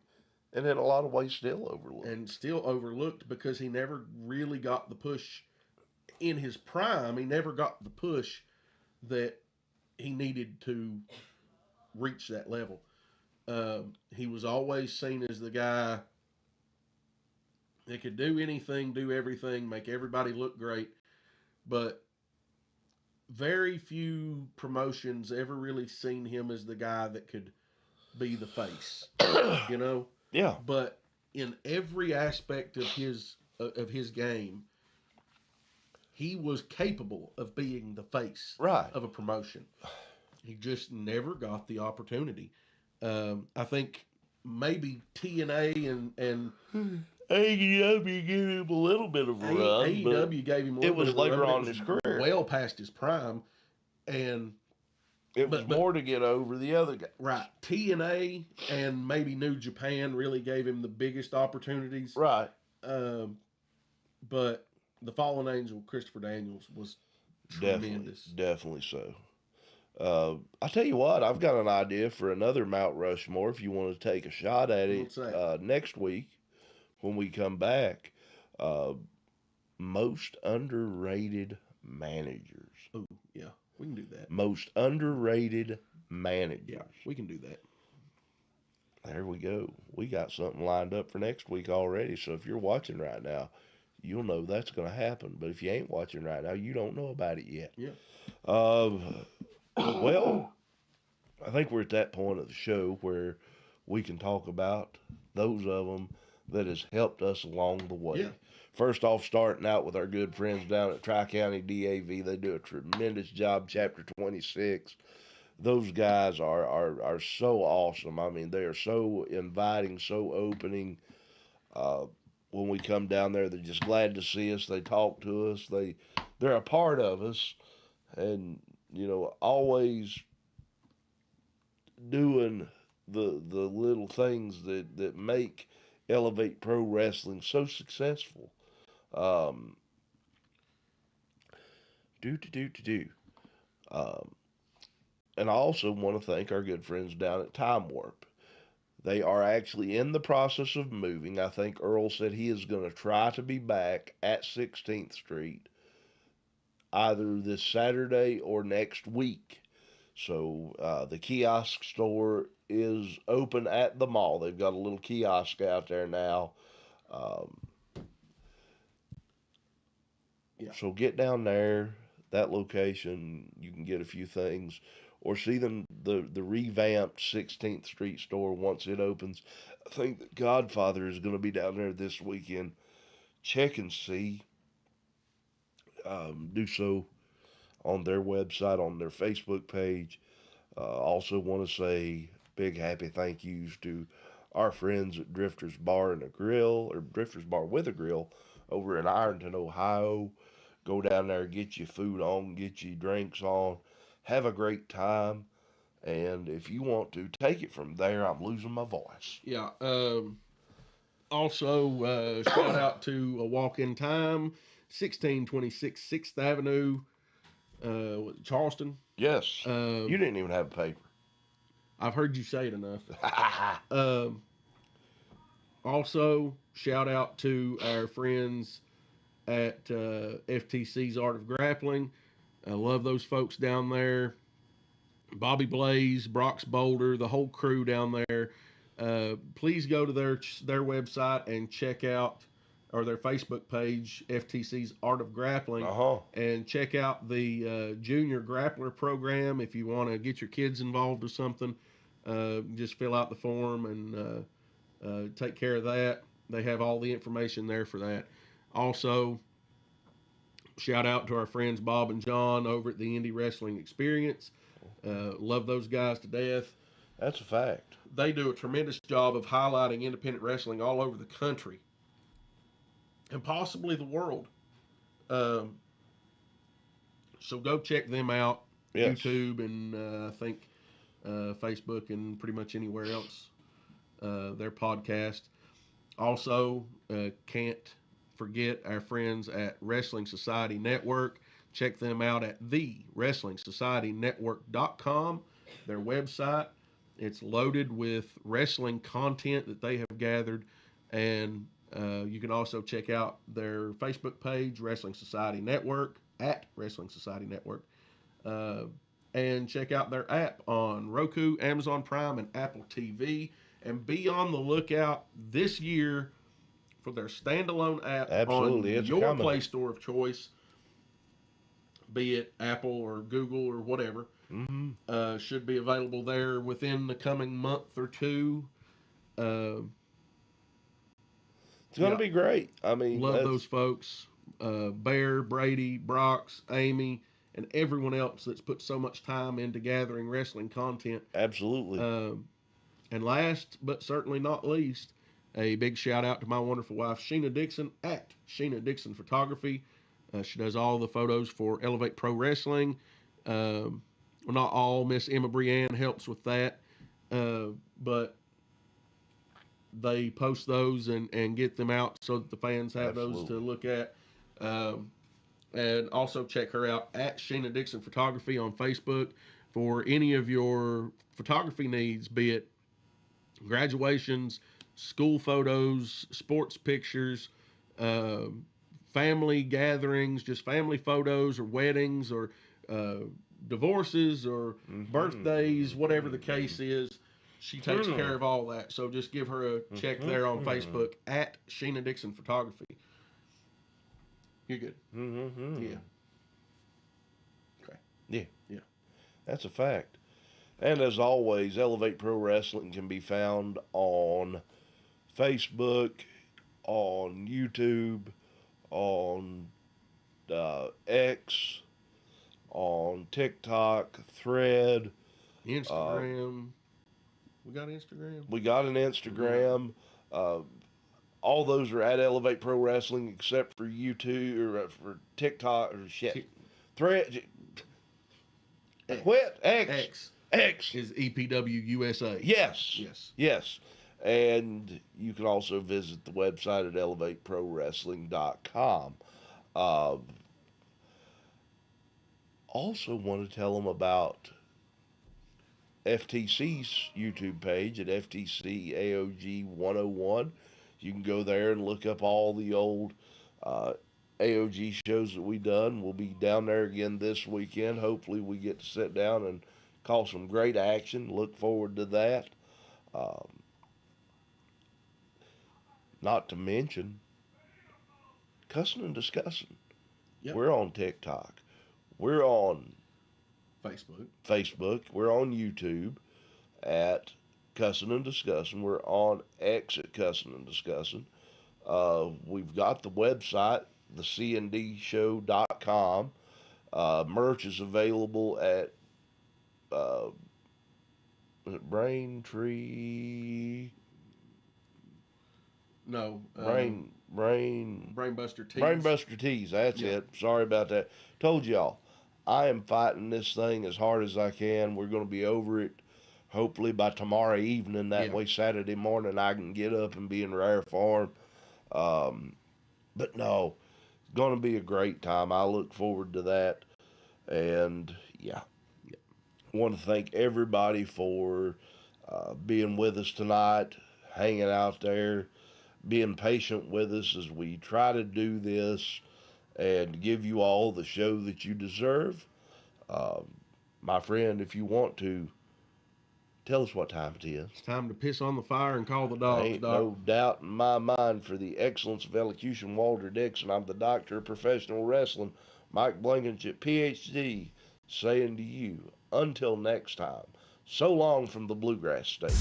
And in a lot of ways, still overlooked. and still overlooked because he never really got the push in his prime. He never got the push that he needed to reach that level. He was always seen as the guy that could do anything, do everything, make everybody look great, but very few promotions ever really seen him as the guy that could be the face, you know. Yeah. But in every aspect of his game, he was capable of being the face Right. of a promotion. He just never got the opportunity. I think maybe TNA and AEW gave him a little bit of a run, AEW gave him a it little bit was of a run, later but it on in was his career. well past his prime. And It was but- more to get over the other guy. right, TNA and maybe New Japan really gave him the biggest opportunities. Right. But the Fallen Angel, Christopher Daniels, was tremendous. Definitely so. I tell you what, I've got an idea for another Mount Rushmore if you want to take a shot at it What's that? next week when we come back. Most underrated managers. Oh, yeah, we can do that. Most underrated managers. Yeah, we can do that. There we go. We got something lined up for next week already. So if you're watching right now, you'll know that's going to happen. But if you ain't watching right now, you don't know about it yet. Yeah. Well, I think we're at that point of the show where we can talk about those of them that has helped us along the way. Yeah. First off, starting out with our good friends down at Tri-County DAV. They do a tremendous job, Chapter 26. Those guys are so awesome. I mean, they are so inviting, so opening. When we come down there, they're just glad to see us. They talk to us. They're a part of us, and always doing the little things that make Elevate Pro Wrestling so successful. And I also want to thank our good friends down at Time Warp. They are actually in the process of moving. I think Earl said he is going to try to be back at 16th Street either this Saturday or next week. So the kiosk store is open at the mall. They've got a little kiosk out there now. Yeah. So get down there, that location. You can get a few things, or see them the revamped 16th Street store once it opens. I think that Godfather is going to be down there this weekend. Check and see. Do so on their website, on their Facebook page. Also want to say big happy thank yous to our friends at Drifters Bar and a Grill, or Drifters Bar with a Grill, over in Ironton, Ohio. Go down there, get your food on, get your drinks on, have a great time. And if you want to take it from there, I'm losing my voice. Yeah. Also, shout out to A Walk in Time, 1626 6th Avenue, Charleston. Yes. Um, You didn't even have a paper. I've heard you say it enough. Also, shout out to our friends at FTC's Art of Grappling. I love those folks down there. Bobby Blaze, Brock's Boulder, the whole crew down there. Please go to their website and check out, or their Facebook page, FTC's Art of Grappling, and check out the Junior Grappler program. If you want to get your kids involved with something, just fill out the form and take care of that. They have all the information there for that. Also, shout out to our friends Bob and John over at the Indie Wrestling Experience. Love those guys to death. That's a fact. They do a tremendous job of highlighting independent wrestling all over the country and possibly the world. So go check them out. Yes. YouTube and I think Facebook and pretty much anywhere else. Their podcast. Also, can't forget our friends at Wrestling Society Network. Check them out at thewrestlingsocietynetwork.com, their website. It's loaded with wrestling content that they have gathered, and you can also check out their Facebook page, Wrestling Society Network, at Wrestling Society Network, uh, and check out their app on Roku, Amazon Prime, and Apple TV. And be on the lookout this year for their standalone app Absolutely, on it's your coming. Play Store of choice, be it Apple or Google or whatever. Should be available there within the coming month or two. Uh, It's going yeah, to be great. I mean, love those folks. Bear, Brady, Brox, Amy, and everyone else that's put so much time into gathering wrestling content. absolutely. And last but certainly not least, a big shout out to my wonderful wife, Sheena Dixon, at Sheena Dixon Photography. She does all the photos for Elevate Pro Wrestling. Well, not all. Miss Emma Brienne helps with that. But they post those and get them out so that the fans have those to look at. And also check her out at Sheena Dixon Photography on Facebook for any of your photography needs, be it graduations, school photos, sports pictures, family gatherings, just family photos or weddings or divorces or birthdays, whatever the case is. She takes care of all that. So just give her a check there on Facebook at Sheena Dixon Photography. You're good. Yeah. Okay. Yeah. Yeah. That's a fact. And as always, Elevate Pro Wrestling can be found on Facebook, on YouTube, on X, on TikTok, Thread. Instagram. We got Instagram. We got an Instagram. All those are at Elevate Pro Wrestling except for YouTube or for TikTok or shit. Thread. Quit. X. X is EPW USA. Yes. Yes. Yes. And you can also visit the website at elevateprowrestling.com. Also want to tell them about FTC's YouTube page at FTC AOG 101. You can go there and look up all the old AOG shows that we done. We'll be down there again this weekend. Hopefully we get to sit down and call some great action. Look forward to that. Not to mention Cussin and Discussin. Yep. We're on TikTok. We're on Facebook. We're on YouTube at Cussin and Discussin. We're on X at Cussin and Discussin. We've got the website, thecndshow.com. Merch is available at Braintree. No. Brainbuster Tees. Brainbuster Tees. That's it. Sorry about that. Told y'all, I am fighting this thing as hard as I can. We're going to be over it hopefully by tomorrow evening. That way Saturday morning I can get up and be in rare form. But no, it's going to be a great time. I look forward to that. And yeah, want to thank everybody for being with us tonight, hanging out there, being patient with us as we try to do this and give you all the show that you deserve. My friend, if you want to, tell us what time it is. It's time to piss on the fire and call the dogs, Ain't Doc. no doubt in my mind, for the excellence of elocution, Walter Dixon, I'm the doctor of professional wrestling, Mike Blankenship, PhD, saying to you, until next time, so long from the Bluegrass State.